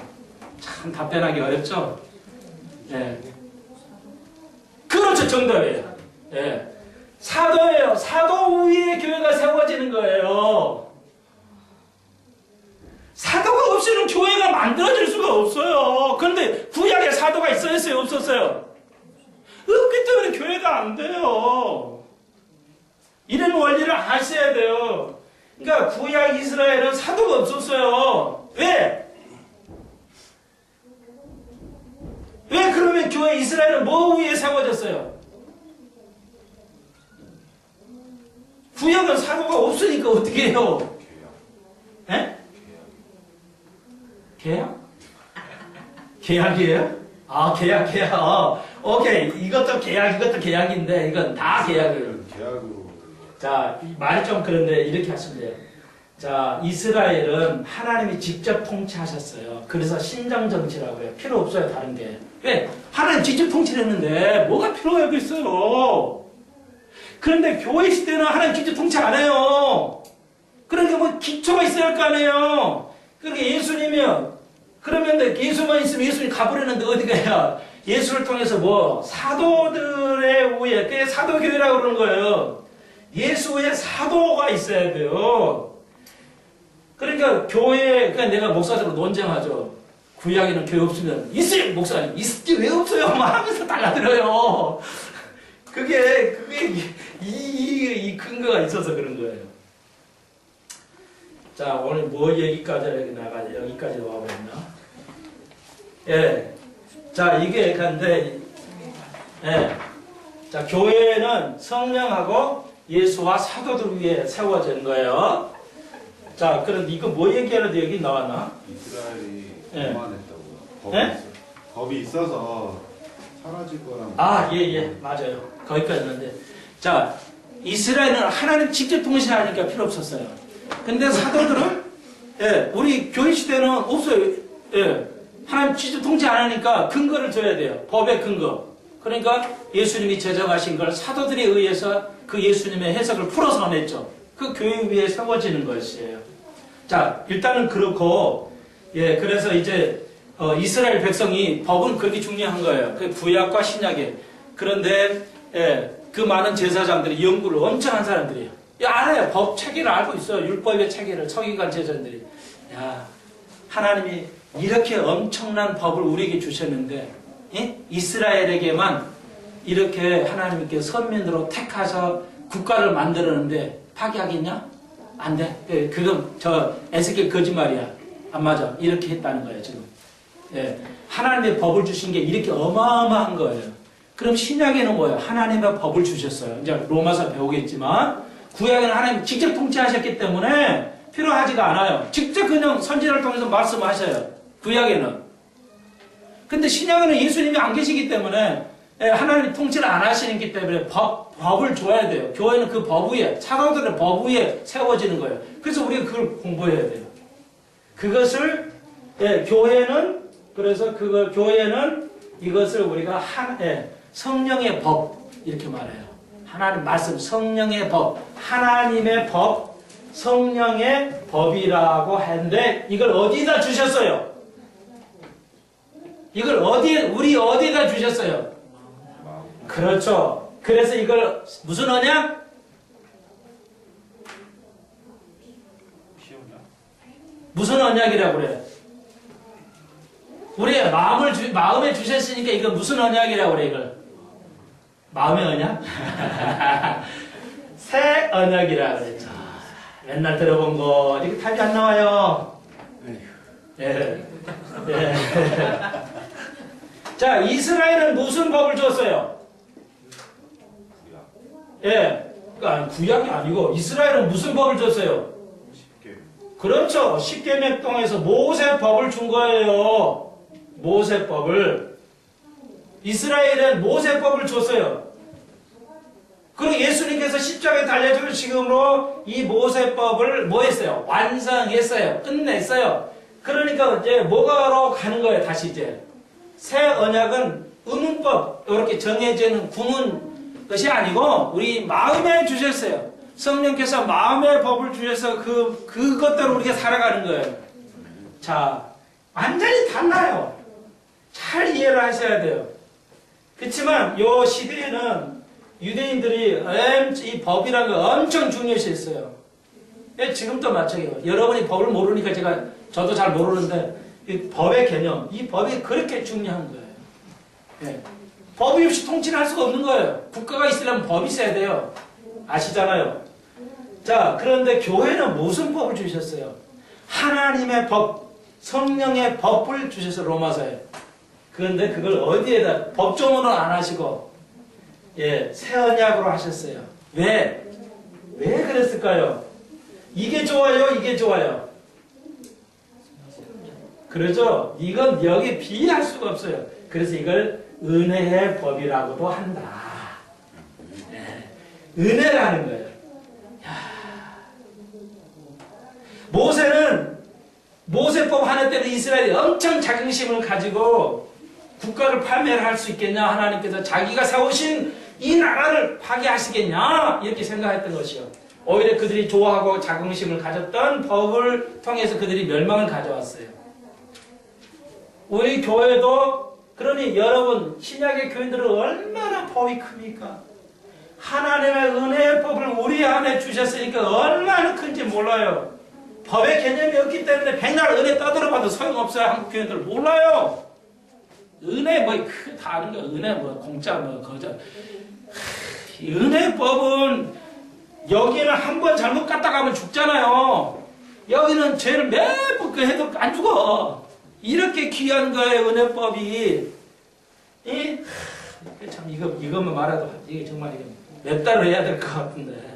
참 답변하기 어렵죠. 예. 그렇죠. 정답이에요. 예. 사도예요. 사도 위에 교회가 세워지는 거예요. 사도가 없이는 교회가 만들어질 수가 없어요. 그런데 구약에 사도가 있었어요? 없었어요? 없기 때문에 교회가 안 돼요. 이런 원리를 아셔야 돼요. 그러니까 구약 이스라엘은 사도가 없었어요. 왜? 왜 그러면 교회 이스라엘은 뭐 위에 세워졌어요? 구약은 사도가 없으니까 어떻게 해요? 예? 계약? 계약이에요? 계약. 오케이. 이것도 계약, 이것도 계약인데, 이건 다 계약이에요. 계약으로. 자, 말이 좀 그런데 이렇게 하시면 돼요. 자, 이스라엘은 하나님이 직접 통치하셨어요. 그래서 신정정치라고 해요. 필요 없어요, 다른 게. 왜? 하나님 직접 통치를 했는데 뭐가 필요하겠어요? 그런데 교회 시대는 하나님 직접 통치 안 해요. 그러니까 뭐 기초가 있어야 할 거 아니에요. 그러니까 예수님이요. 그러면 예수만 있으면 예수님 가버렸는데 어디 가야? 예수를 통해서 뭐 사도들의 후에 그게 사도교회라고 그러는 거예요. 예수의 사도가 있어야 돼요. 그러니까 교회, 그러니까 내가 목사들로 논쟁하죠. 구약에는 교회 없으면 있어요, 목사님. 있을지 왜 없어요? 막 하면서 달라들어요. 그게 이 근거가 있어서 그런 거예요. 자, 오늘 뭐 얘기까지 여기까지 와버렸나? 예. 자, 이게 근데, 예. 자, 교회는 성령하고 예수와 사도들 위에 세워진 거예요. 자, 그런데 이거 뭐 얘기하는데 여기 나왔나? 이스라엘이 예. 거만했다고요. 예? 법이 있어서 사라질 거라고. 아, 예, 맞아요. 거기까지 있는데. 자, 이스라엘은 하나님 직접 통치하니까 필요 없었어요. 근데 사도들은, 예, 우리 교회 시대는 없어요. 예, 하나님 직접 통치 안 하니까 근거를 줘야 돼요. 법의 근거. 그러니까 예수님이 제정하신 걸 사도들에 의해서 그 예수님의 해석을 풀어서 냈죠. 그 교회 위에 세워지는 것이에요. 자, 일단은 그렇고, 예, 그래서 이제, 이스라엘 백성이 법은 그렇게 중요한 거예요. 그 구약과 신약에. 그런데, 예, 그 많은 제사장들이 연구를 엄청 한 사람들이에요. 야, 알아요. 법 체계를 알고 있어요. 율법의 체계를 서기관 제사장들이. 야, 하나님이 이렇게 엄청난 법을 우리에게 주셨는데, 예? 이스라엘에게만 이렇게 하나님께 선민으로 택하셔 국가를 만들었는데 파기하겠냐? 안 돼. 그건 에스겔 거짓말이야. 안 맞아. 이렇게 했다는 거예요, 지금. 예. 하나님의 법을 주신 게 이렇게 어마어마한 거예요. 그럼 신약에는 뭐예요? 하나님의 법을 주셨어요. 이제 로마서 배우겠지만, 구약에는 하나님 직접 통치하셨기 때문에 필요하지가 않아요. 직접 그냥 선지자를 통해서 말씀하셔요. 구약에는. 근데 신약에는 예수님이 안 계시기 때문에 하나님이 통치를 안 하시기 때문에 법을 줘야 돼요. 교회는 그 법 위에, 사도들의 법 위에 세워지는 거예요. 그래서 우리가 그걸 공부해야 돼요. 그것을, 교회는, 그래서 교회는 이것을 우리가 성령의 법, 이렇게 말해요. 하나님 말씀, 성령의 법, 하나님의 법, 성령의 법이라고 하는데, 이걸 어디다 주셨어요? 이걸 우리 어디다 주셨어요? 그렇죠. 그래서 이걸 무슨 언약? 무슨 언약이라고 그래요? 우리 마음에 주셨으니까 이거 무슨 언약이라고 그래, 이걸? 마음의 언약? 새 언약이라고 그랬죠. 맨날 들어본 거, 이렇게 답이 안 나와요. 예. 예. 자, 이스라엘은 무슨 법을 줬어요? 예. 그러니까 구약이 아니고 이스라엘은 무슨 법을 줬어요? 그렇죠. 십계명동에서 모세법을 준 거예요. 모세법을. 이스라엘은 모세법을 줬어요. 그리고 예수님께서 십자가에 달려주심으로 이 모세법을 뭐 했어요? 완성했어요. 끝냈어요. 그러니까 이제 뭐가로 가는 거예요, 다시 이제. 새 언약은 의문법, 이렇게 정해지는 구문 것이 아니고, 우리 마음에 주셨어요. 성령께서 마음의 법을 주셔서 그것대로 우리가 살아가는 거예요. 자, 완전히 달라요. 잘 이해를 하셔야 돼요. 그렇지만, 요 시대에는 유대인들이 이 법이라는 걸 엄청 중요시했어요. 지금도 마찬가지예요. 여러분이 법을 모르니까 저도 잘 모르는데, 이 법의 개념, 이 법이 그렇게 중요한 거예요. 예. 법이 없이 통치를 할 수가 없는 거예요. 국가가 있으려면 법이 있어야 돼요. 아시잖아요. 자, 그런데 교회는 무슨 법을 주셨어요? 하나님의 법, 성령의 법을 주셔서 로마서에. 그런데 그걸 어디에다 법조문으로 안 하시고 새 언약으로 하셨어요. 왜 그랬을까요? 이게 좋아요, 이게 좋아요. 그렇죠? 이건 여기 비할 수가 없어요. 그래서 이걸 은혜의 법이라고도 한다. 은혜라는 거예요. 엄청 자긍심을 가지고 국가를 파멸할 수 있겠냐? 하나님께서 자기가 세우신 이 나라를 파괴하시겠냐? 이렇게 생각했던 것이요. 오히려 그들이 좋아하고 자긍심을 가졌던 법을 통해서 그들이 멸망을 가져왔어요. 우리 교회도 그러니 여러분 신약의 교인들은 얼마나 법이 큽니까? 하나님의 은혜의 법을 우리 안에 주셨으니까 얼마나 큰지 몰라요. 법의 개념이 없기 때문에 백날 은혜 떠들어봐도 소용없어요. 한국 교인들 몰라요. 은혜 뭐 다른 거 은혜 뭐 공짜 뭐 거저 은혜법은 여기는 한 번 잘못 갔다 가면 죽잖아요. 여기는 죄를 매번 그 해도 안 죽어. 이렇게 귀한 거예요 은혜법이. 참 이것만 말해도 이게 정말 이게 몇 달을 해야 될 것 같은데.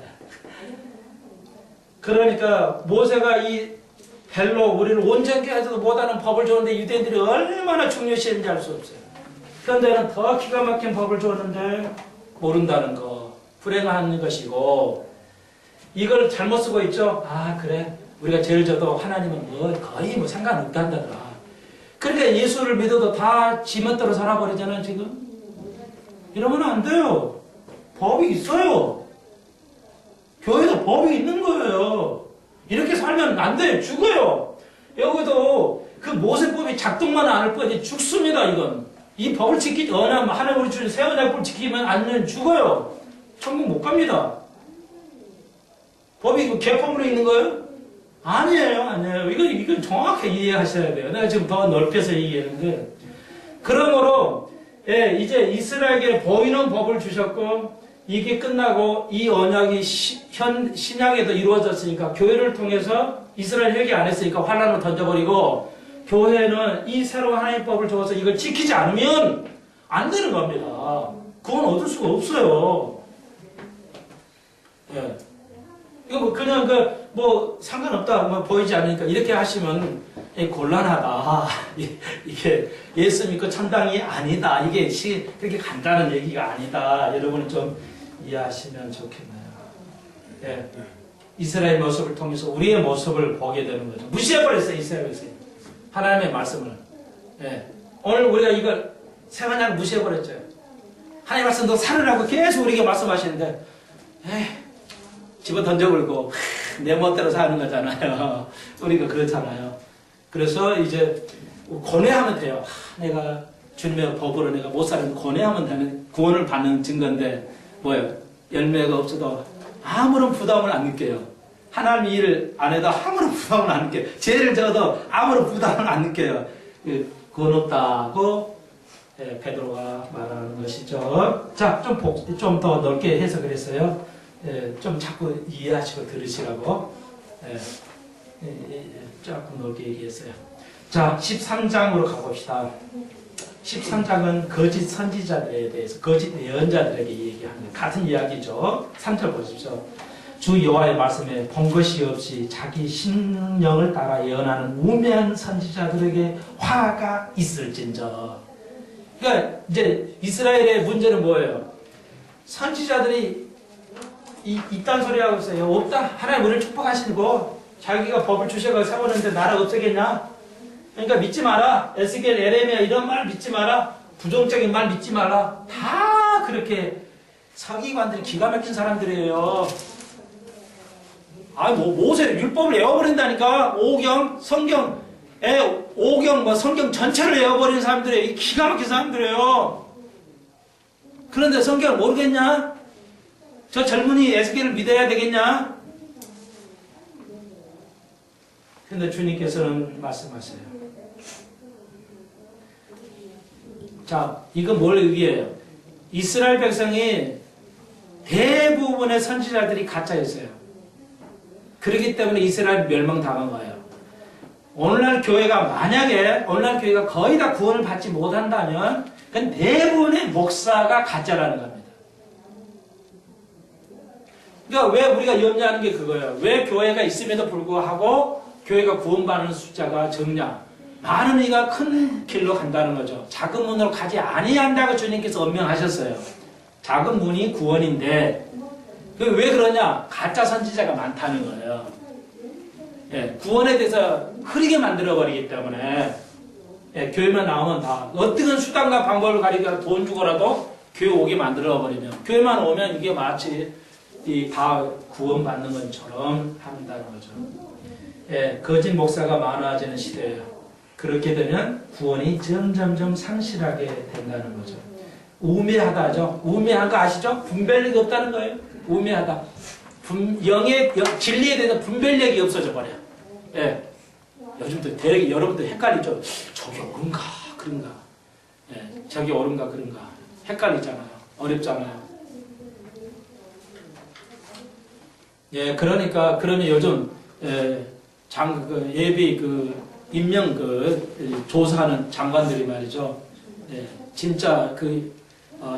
그러니까 모세가 이 벨로 우리를 온전케 해서도 못하는 법을 줬는데 유대인들이 얼마나 중요시했는지 알 수 없어요. 그런데는 더 기가 막힌 법을 줬는데 모른다는 거, 불행한 것이고 이걸 잘못 쓰고 있죠. 아 그래 우리가 죄를 져도 하나님은 뭐 거의 뭐 상관없단다더라. 그러니까 예수를 믿어도 다 지멋대로 살아버리잖아요 지금. 이러면 안 돼요. 법이 있어요. 교회도 법이 있는 거예요. 이렇게 살면 안 돼. 죽어요. 여기도 그 모세법이 작동만 안 할 뿐이지 죽습니다. 이건. 이 법을 지키지 하나님 우리 주신 새 언약법을 지키면 안 되면 죽어요. 천국 못 갑니다. 법이 개법으로 있는 거예요? 아니에요. 이건 정확하게 이해하셔야 돼요. 내가 지금 더 넓혀서 얘기하는데. 그러므로 이제 이스라엘에게 보이는 법을 주셨고 이게 끝나고 이 언약이 신약에도 이루어졌으니까 교회를 통해서 이스라엘 회개 안 했으니까 환란을 던져버리고 교회는 이 새로운 하나님의 법을 줘서 이걸 지키지 않으면 안 되는 겁니다. 그건 얻을 수가 없어요. 예. 이거 뭐 그냥 뭐 상관없다 뭐 보이지 않으니까 이렇게 하시면 곤란하다. 이게 예수 믿고 천당이 아니다. 이게 그렇게 간단한 얘기가 아니다. 여러분이 좀 이해하시면 좋겠네요. 예. 이스라엘 모습을 통해서 우리의 모습을 보게 되는 거죠. 무시해버렸어요, 이스라엘에서. 하나님의 말씀을. 예. 오늘 우리가 이걸 생활하고 무시해버렸죠. 하나님의 말씀도 살으라고 계속 우리에게 말씀하시는데, 집어 던져버리고, 내 멋대로 사는 거잖아요. 우리가 그렇잖아요. 그래서 이제 고뇌하면 돼요. 내가 주님의 법으로 내가 못 사는 고뇌하면 되는 구원을 받는 증거인데, 뭐예요? 열매가 없어도 아무런 부담을 안 느껴요. 하나님 일을 안 해도 아무런 부담을 안 느껴요. 죄를 져도 아무런 부담을 안 느껴요. 구원 없다고 베드로가 말하는 것이죠. 자, 좀 더 넓게 해석을 했어요. 좀 자꾸 이해하시고 들으시라고 조금 넓게 얘기했어요. 자, 13장으로 가봅시다. 13장은 거짓 선지자들에 대해서 거짓 예언자들에게 얘기합니다. 같은 이야기죠. 3절 보십시오. 주 여호와의 말씀에 본 것이 없이 자기 신령을 따라 예언하는 우매한 선지자들에게 화가 있을진저. 그러니까 이제 이스라엘의 문제는 뭐예요? 선지자들이 이딴 소리 하고 있어요. 없다. 하나님 우리를 축복하시고 자기가 법을 주셔서 세우는데 나라 없애겠냐? 그러니까 믿지 마라. 에스겔, 에레미야 이런 말 믿지 마라. 부정적인 말 믿지 마라. 다 그렇게 서기관들이 기가 막힌 사람들이에요. 모세 율법을 외워버린다니까. 성경 전체를 외워버리는 사람들이에요. 기가 막힌 사람들이에요. 그런데 성경을 모르겠냐? 저 젊은이 에스겔을 믿어야 되겠냐? 근데 주님께서는 말씀하세요. 자, 이건 뭘 의미해요? 이스라엘 백성이 대부분의 선지자들이 가짜였어요. 그렇기 때문에 이스라엘 멸망당한 거예요. 오늘날 교회가 오늘날 교회가 거의 다 구원을 받지 못한다면 그건 대부분의 목사가 가짜라는 겁니다. 그러니까 왜 우리가 염려하는 게 그거예요. 왜 교회가 있음에도 불구하고 교회가 구원받는 숫자가 적냐? 많은 이가 큰 길로 간다는 거죠. 작은 문으로 가지 아니한다고 주님께서 언명하셨어요. 작은 문이 구원인데 왜 그러냐? 가짜 선지자가 많다는 거예요. 구원에 대해서 흐리게 만들어버리기 때문에 예, 교회만 나오면 다 어떤 수단과 방법을 가리켜 돈 주고라도 교회 오게 만들어 버리면 교회만 오면 이게 마치 다 구원받는 것처럼 한다는 거죠. 예, 거짓 목사가 많아지는 시대예요. 그렇게 되면 구원이 점점점 상실하게 된다는 거죠. 우매하다죠. 우매한 거 아시죠? 분별력이 없다는 거예요. 우매하다. 진리에 대해서 분별력이 없어져 버려요. 예. 요즘도 대략 여러분들 헷갈리죠. 저기 옳은가 그런가. 예. 저기 옳은가 그런가. 헷갈리잖아요. 어렵잖아요. 예. 그러면 요즘 예비 임명 조사하는 장관들이 말이죠. 예. 진짜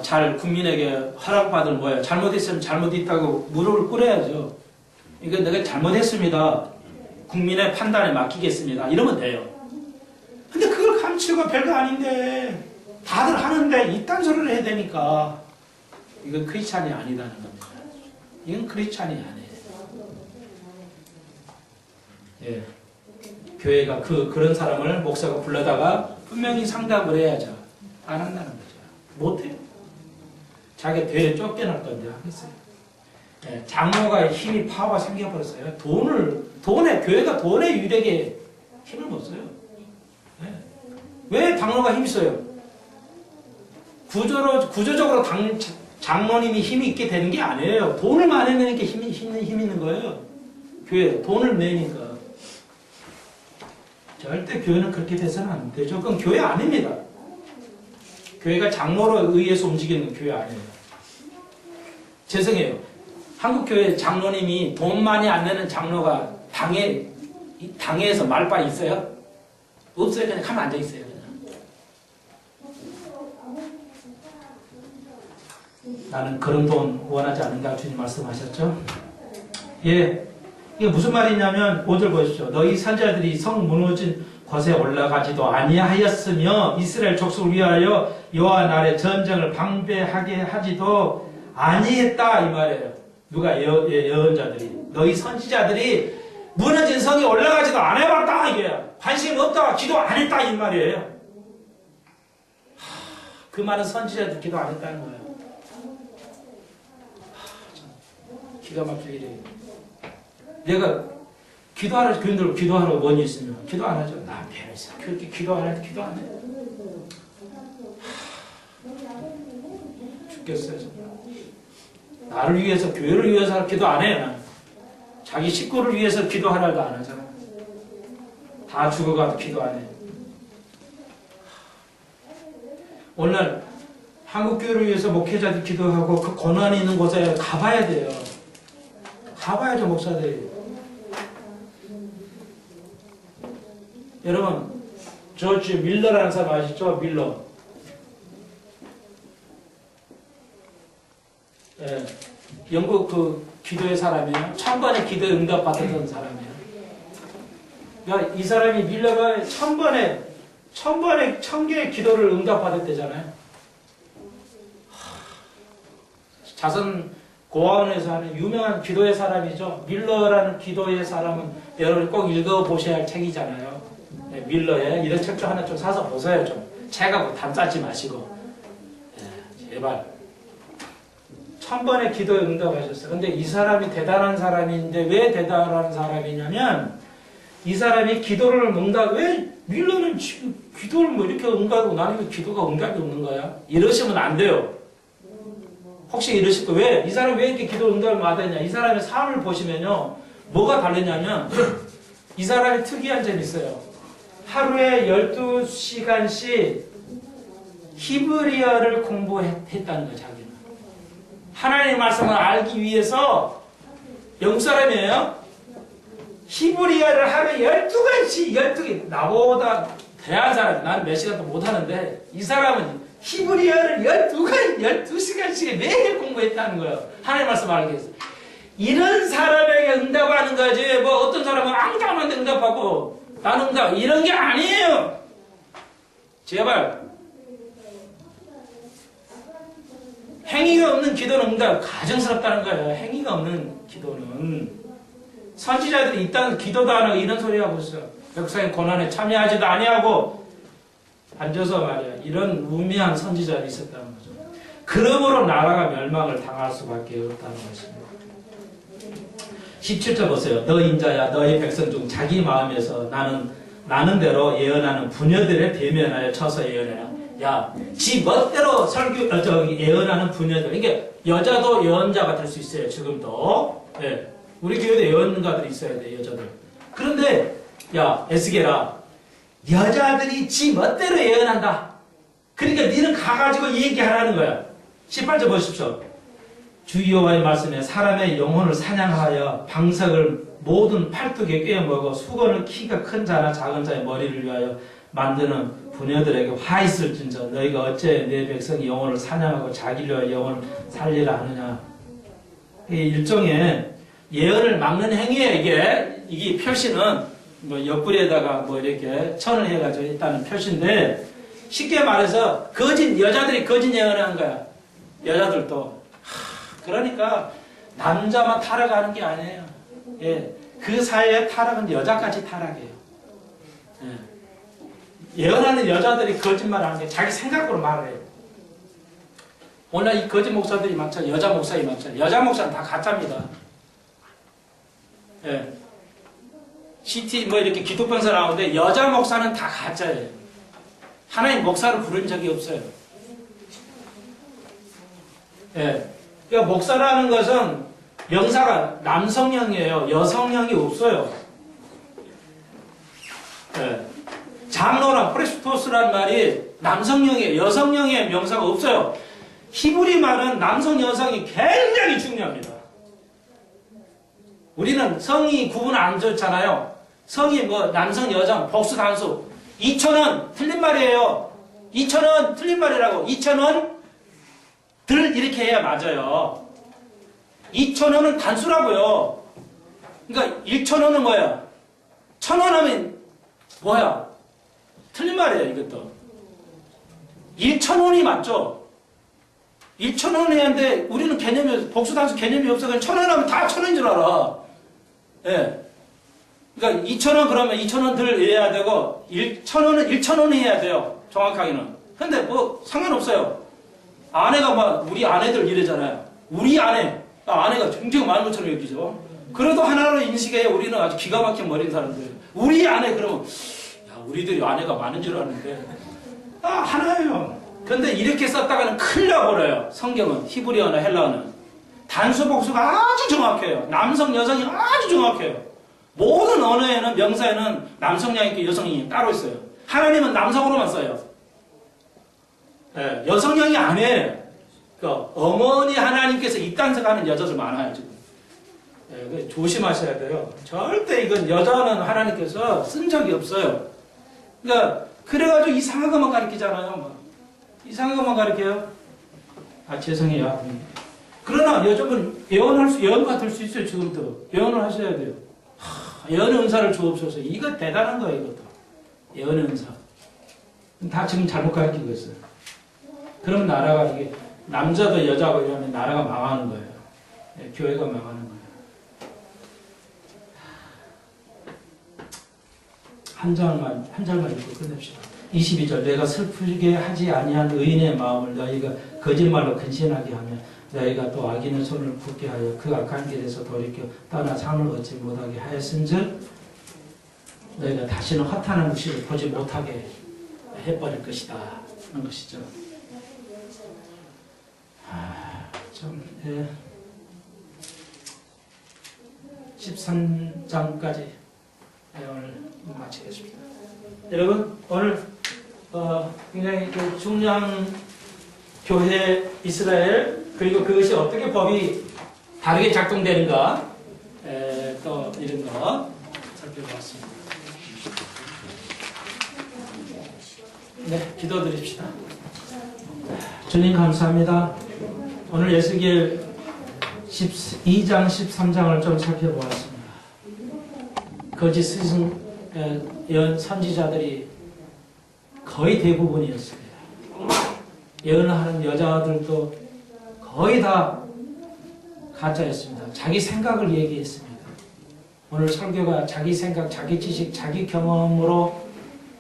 잘 국민에게 허락받을 뭐예요? 잘못했으면 잘못했다고 무릎을 꿇어야죠. 이거 내가 잘못했습니다. 국민의 판단에 맡기겠습니다. 이러면 돼요. 근데 그걸 감추고 별거 아닌데 다들 하는데 이딴 소리를 해야 되니까 이건 크리스찬이 아니다는 겁니다. 이건 크리스찬이 아니에요. 예. 교회가 그런 사람을 목사가 불러다가 분명히 상담을 해야죠. 안 한다는 거죠. 못해요. 자기가 대회 쫓겨날 건데 하겠어요. 예, 장로가 힘이 파워가 생겨버렸어요. 교회가 돈의 유력에 힘을 못 써요. 예. 왜 장로가 힘이 써요? 구조적으로 장로님이 힘이 있게 되는 게 아니에요. 돈을 많이 내니까 힘 있는 거예요. 교회 돈을 내니까. 절대 교회는 그렇게 돼서는 안 되죠. 그건 교회 아닙니다. 교회가 장로로 의해서 움직이는 건 교회 아니에요. 죄송해요. 한국 교회 장로님이 돈 많이 안 내는 장로가 당회에서 말바 있어요? 없어요. 그냥 가만 앉아 있어요. 그냥. 나는 그런 돈 원하지 않는다. 주님 말씀하셨죠? 예. 이게 무슨 말이냐면 5절 보십시오. 너희 선지자들이 성 무너진 곳에 올라가지도 아니하였으며 이스라엘 족속을 위하여 여호와 날에 전쟁을 방배하게 하지도 아니했다 이 말이에요. 누가 예언자들이 너희 선지자들이 무너진 성에 올라가지도 안 해봤다 이게 관심 없다 기도 안 했다 이 말이에요. 그 많은 선지자들 기도 안 했다는 거예요. 기가 막히게 일이에요. 내가 기도하러 교인들 기도하러 원이 있으면 기도 안 하죠. 나 배려있어. 그렇게 기도 안 해도 기도 안 해. 죽겠어요 정말. 나를 위해서 교회를 위해서 기도 안 해요. 나는. 자기 식구를 위해서 기도하라도 안 하잖아. 다 죽어가도 기도 안 해. 오늘 한국 교회를 위해서 목회자들 기도하고 그 고난이 있는 곳에 가봐야 돼요. 가봐야죠 목사들이. 여러분 조지 밀러라는 사람 아시죠? 밀러. 예, 영국 기도의 사람이에요. 1000번의 기도에 응답받았던 사람이에요. 그러니까 이 사람이 밀러가 1000개의 기도를 응답받았대잖아요. 자선 고아원에서 하는 유명한 기도의 사람이죠. 밀러라는 기도의 사람은 여러분 꼭 읽어보셔야 할 책이잖아요. 네, 밀러의 이런 책 좀 하나 좀 사서 보세요. 좀 책하고 담쌓지 마시고. 네, 제발. 1000번의 기도에 응답하셨어요. 근데 이 사람이 대단한 사람인데 왜 대단한 사람이냐면 이 사람이 기도를 왜 밀러는 지금 기도를 뭐 이렇게 응답하고 나는 왜 기도가 응답이 없는 거야? 이러시면 안 돼요. 혹시 이러실 거 왜? 이 사람이 왜 이렇게 기도 응답을 받았냐? 이 사람의 삶을 보시면요. 뭐가 다르냐면 이 사람이 특이한 점이 있어요. 하루에 12시간씩 히브리어를 공부했다는 거죠. 자기는. 하나님의 말씀을 알기 위해서 영국 사람이에요. 히브리어를 하루에 12시간씩 12개 나보다 대한 사람이 나는 몇 시간도 못하는데 이 사람은 히브리어를 12시간씩 매일 공부했다는 거예요. 하나님 말씀 알기 위해서. 이런 사람에게 응답하는 거지. 뭐 어떤 사람은 앙장한테 응답하고 나는 응답 이런 게 아니에요. 제발. 행위가 없는 기도는 응답 가정스럽다는 거예요. 행위가 없는 기도는. 선지자들이 이딴 기도도 안 하고 이런 소리 하고 있어요. 백성의 고난에 참여하지도 아니하고 앉아서 말이야. 이런 우매한 선지자들이 있었다는 거죠. 그러므로 나라가 멸망을 당할 수밖에 없다는 것입니다. 17절 보세요. 너 인자야 너희 백성 중 자기 마음에서 나는 대로 예언하는 부녀들의 대면하여 쳐서 예언해라. 야, 지 멋대로 예언하는 부녀들. 이게 여자도 예언자가 될 수 있어요. 지금도. 예. 우리 교회도 예언가들이 있어야 돼, 여자들. 그런데 야, 에스겔아, 여자들이 지 멋대로 예언한다. 그러니까 너는 가가지고 얘기하라는 거야. 18절 보십시오. 주 여호와의 말씀에 사람의 영혼을 사냥하여 방석을 모든 팔뚝에 꿰어먹어 수건을 키가 큰 자나 작은 자의 머리를 위하여 만드는 부녀들에게 화 있을진저 너희가 어째 내 백성의 영혼을 사냥하고 자기를 위하여 영혼을 살리라 하느냐. 일종의 예언을 막는 행위예요. 이게 표시는 뭐 옆구리에다가 뭐 이렇게 천을 해가지고 있다는 표시인데 쉽게 말해서 여자들이 거짓 예언을 한 거야. 여자들도. 그러니까 남자만 타락하는 게 아니에요. 예. 그 사이에 타락은 여자까지 타락해요. 예. 예언하는 여자들이 거짓말하는 게 자기 생각으로 말을 해요. 오늘 이 거짓 목사들이 많잖아요. 여자 목사들이 많잖아요. 여자 목사는 다 가짜입니다. 예. CT 뭐 이렇게 기독병사 나오는데 여자 목사는 다 가짜예요. 하나님 목사를 부른 적이 없어요. 예. 그러니까 목사라는 것은 명사가 남성형이에요. 여성형이 없어요. 예. 장로랑 프레스토스란 말이 남성형이에요. 여성형의 명사가 없어요. 히브리 말은 남성, 여성이 굉장히 중요합니다. 우리는 성이 구분 안 좋잖아요. 성이 뭐 남성, 여성, 복수, 단수. 2,000원 틀린 말이에요. 2,000원 틀린 말이라고. 2,000원 들 이렇게 해야 맞아요. 2,000원은 단수라고요. 그러니까 1,000원은 뭐야? 1,000원 하면 뭐야? 틀린 말이에요, 이것도. 1,000원이 맞죠? 1,000원이 하는데 우리는 개념이, 복수 단수 개념이 없어. 그냥 1,000원 하면 다 1,000원인 줄 알아. 예. 그러니까 2,000원 그러면 2,000원 들 해야 되고, 1,000원은 1,000원이 해야 돼요. 정확하게는. 근데 뭐 상관없어요. 아내가 막, 우리 아내들 이래잖아요. 우리 아내. 아내가 굉장히 많은 것처럼 여기죠. 그래도 하나로 인식해요. 우리는 아주 기가 막힌 머린 사람들. 우리 아내 그러면, 우리들이 아내가 많은 줄 아는데 하나예요. 근데 이렇게 썼다가는 큰일 나버려요. 성경은 히브리어나 헬라어는 단수 복수가 아주 정확해요. 남성 여성이 아주 정확해요. 모든 언어에는 명사에는 남성량 있고 여성이 따로 있어요. 하나님은 남성으로만 써요. 네, 여성량이 아니에요. 그러니까 어머니 하나님께서 입단속하는 여자들 많아요 지금. 네, 조심하셔야 돼요. 절대 이건 여자는 하나님께서 쓴 적이 없어요. 그러니까 그래가지고 이상한 것만 가르치잖아요. 뭐. 이상한 것만 가르쳐요. 죄송해요. 그러나 요즘은 예언가 될 수 있어요. 지금도 예언을 하셔야 돼요. 예언의 은사를 주옵소서. 이거 대단한 거예요. 이것도 예언의 은사. 다 지금 잘못 가르치고 있어요. 그러면 나라가 이게 남자도 여자고 이러면 나라가 망하는 거예요. 네, 교회가 망하는 거예요. 한 절만 읽고 끝냅시다. 22절 내가 슬프게 하지 아니한 의인의 마음을 너희가 거짓말로 근신하게 하며 너희가 또 악인의 손을 굳게 하여 그 악한 길에서 돌이켜 떠나 상을 얻지 못하게 하였은즉 너희가 다시는 허탄한 무시를 보지 못하게 해버릴 것이다 하는 것이죠. 네. 13장까지 오늘 마치겠습니다. 여러분 오늘 굉장히 중요한 교회 이스라엘 그리고 그것이 어떻게 법이 다르게 작동되는가 또 이런 거 살펴보았습니다. 네, 기도드립시다. 주님 감사합니다. 오늘 에스겔 12장 13장을 좀 살펴보았습니다. 거짓 스승 선지자들이 거의 대부분이었어요. 예언하는 여자들도 거의 다 가짜였습니다. 자기 생각을 얘기했습니다. 오늘 설교가 자기 생각, 자기 지식, 자기 경험으로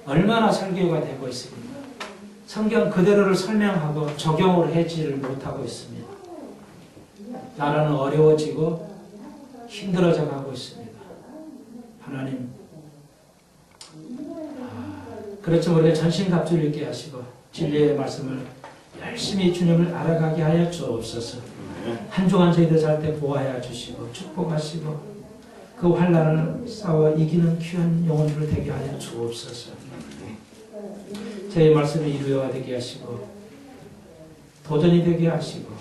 얼마나 설교가 되고 있습니다. 성경 그대로를 설명하고 적용을 하지를 못하고 있습니다. 나라는 어려워지고 힘들어져 가고 있습니다. 하나님, 그렇지만 우리가 전신갑주를 입게 하시고 진리의 말씀을 열심히 주님을 알아가게 하여 주옵소서. 한 주간 저희들 잘 때 보호하여 주시고 축복하시고 그 환난을 싸워 이기는 귀한 영혼들을 되게 하여 주옵소서. 저희 말씀이 이루어되게 하시고 도전이 되게 하시고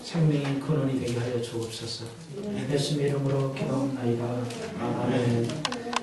생명의 근원이 되게 하여 주옵소서. 예수님의 이름으로 기도합나이다. 아멘.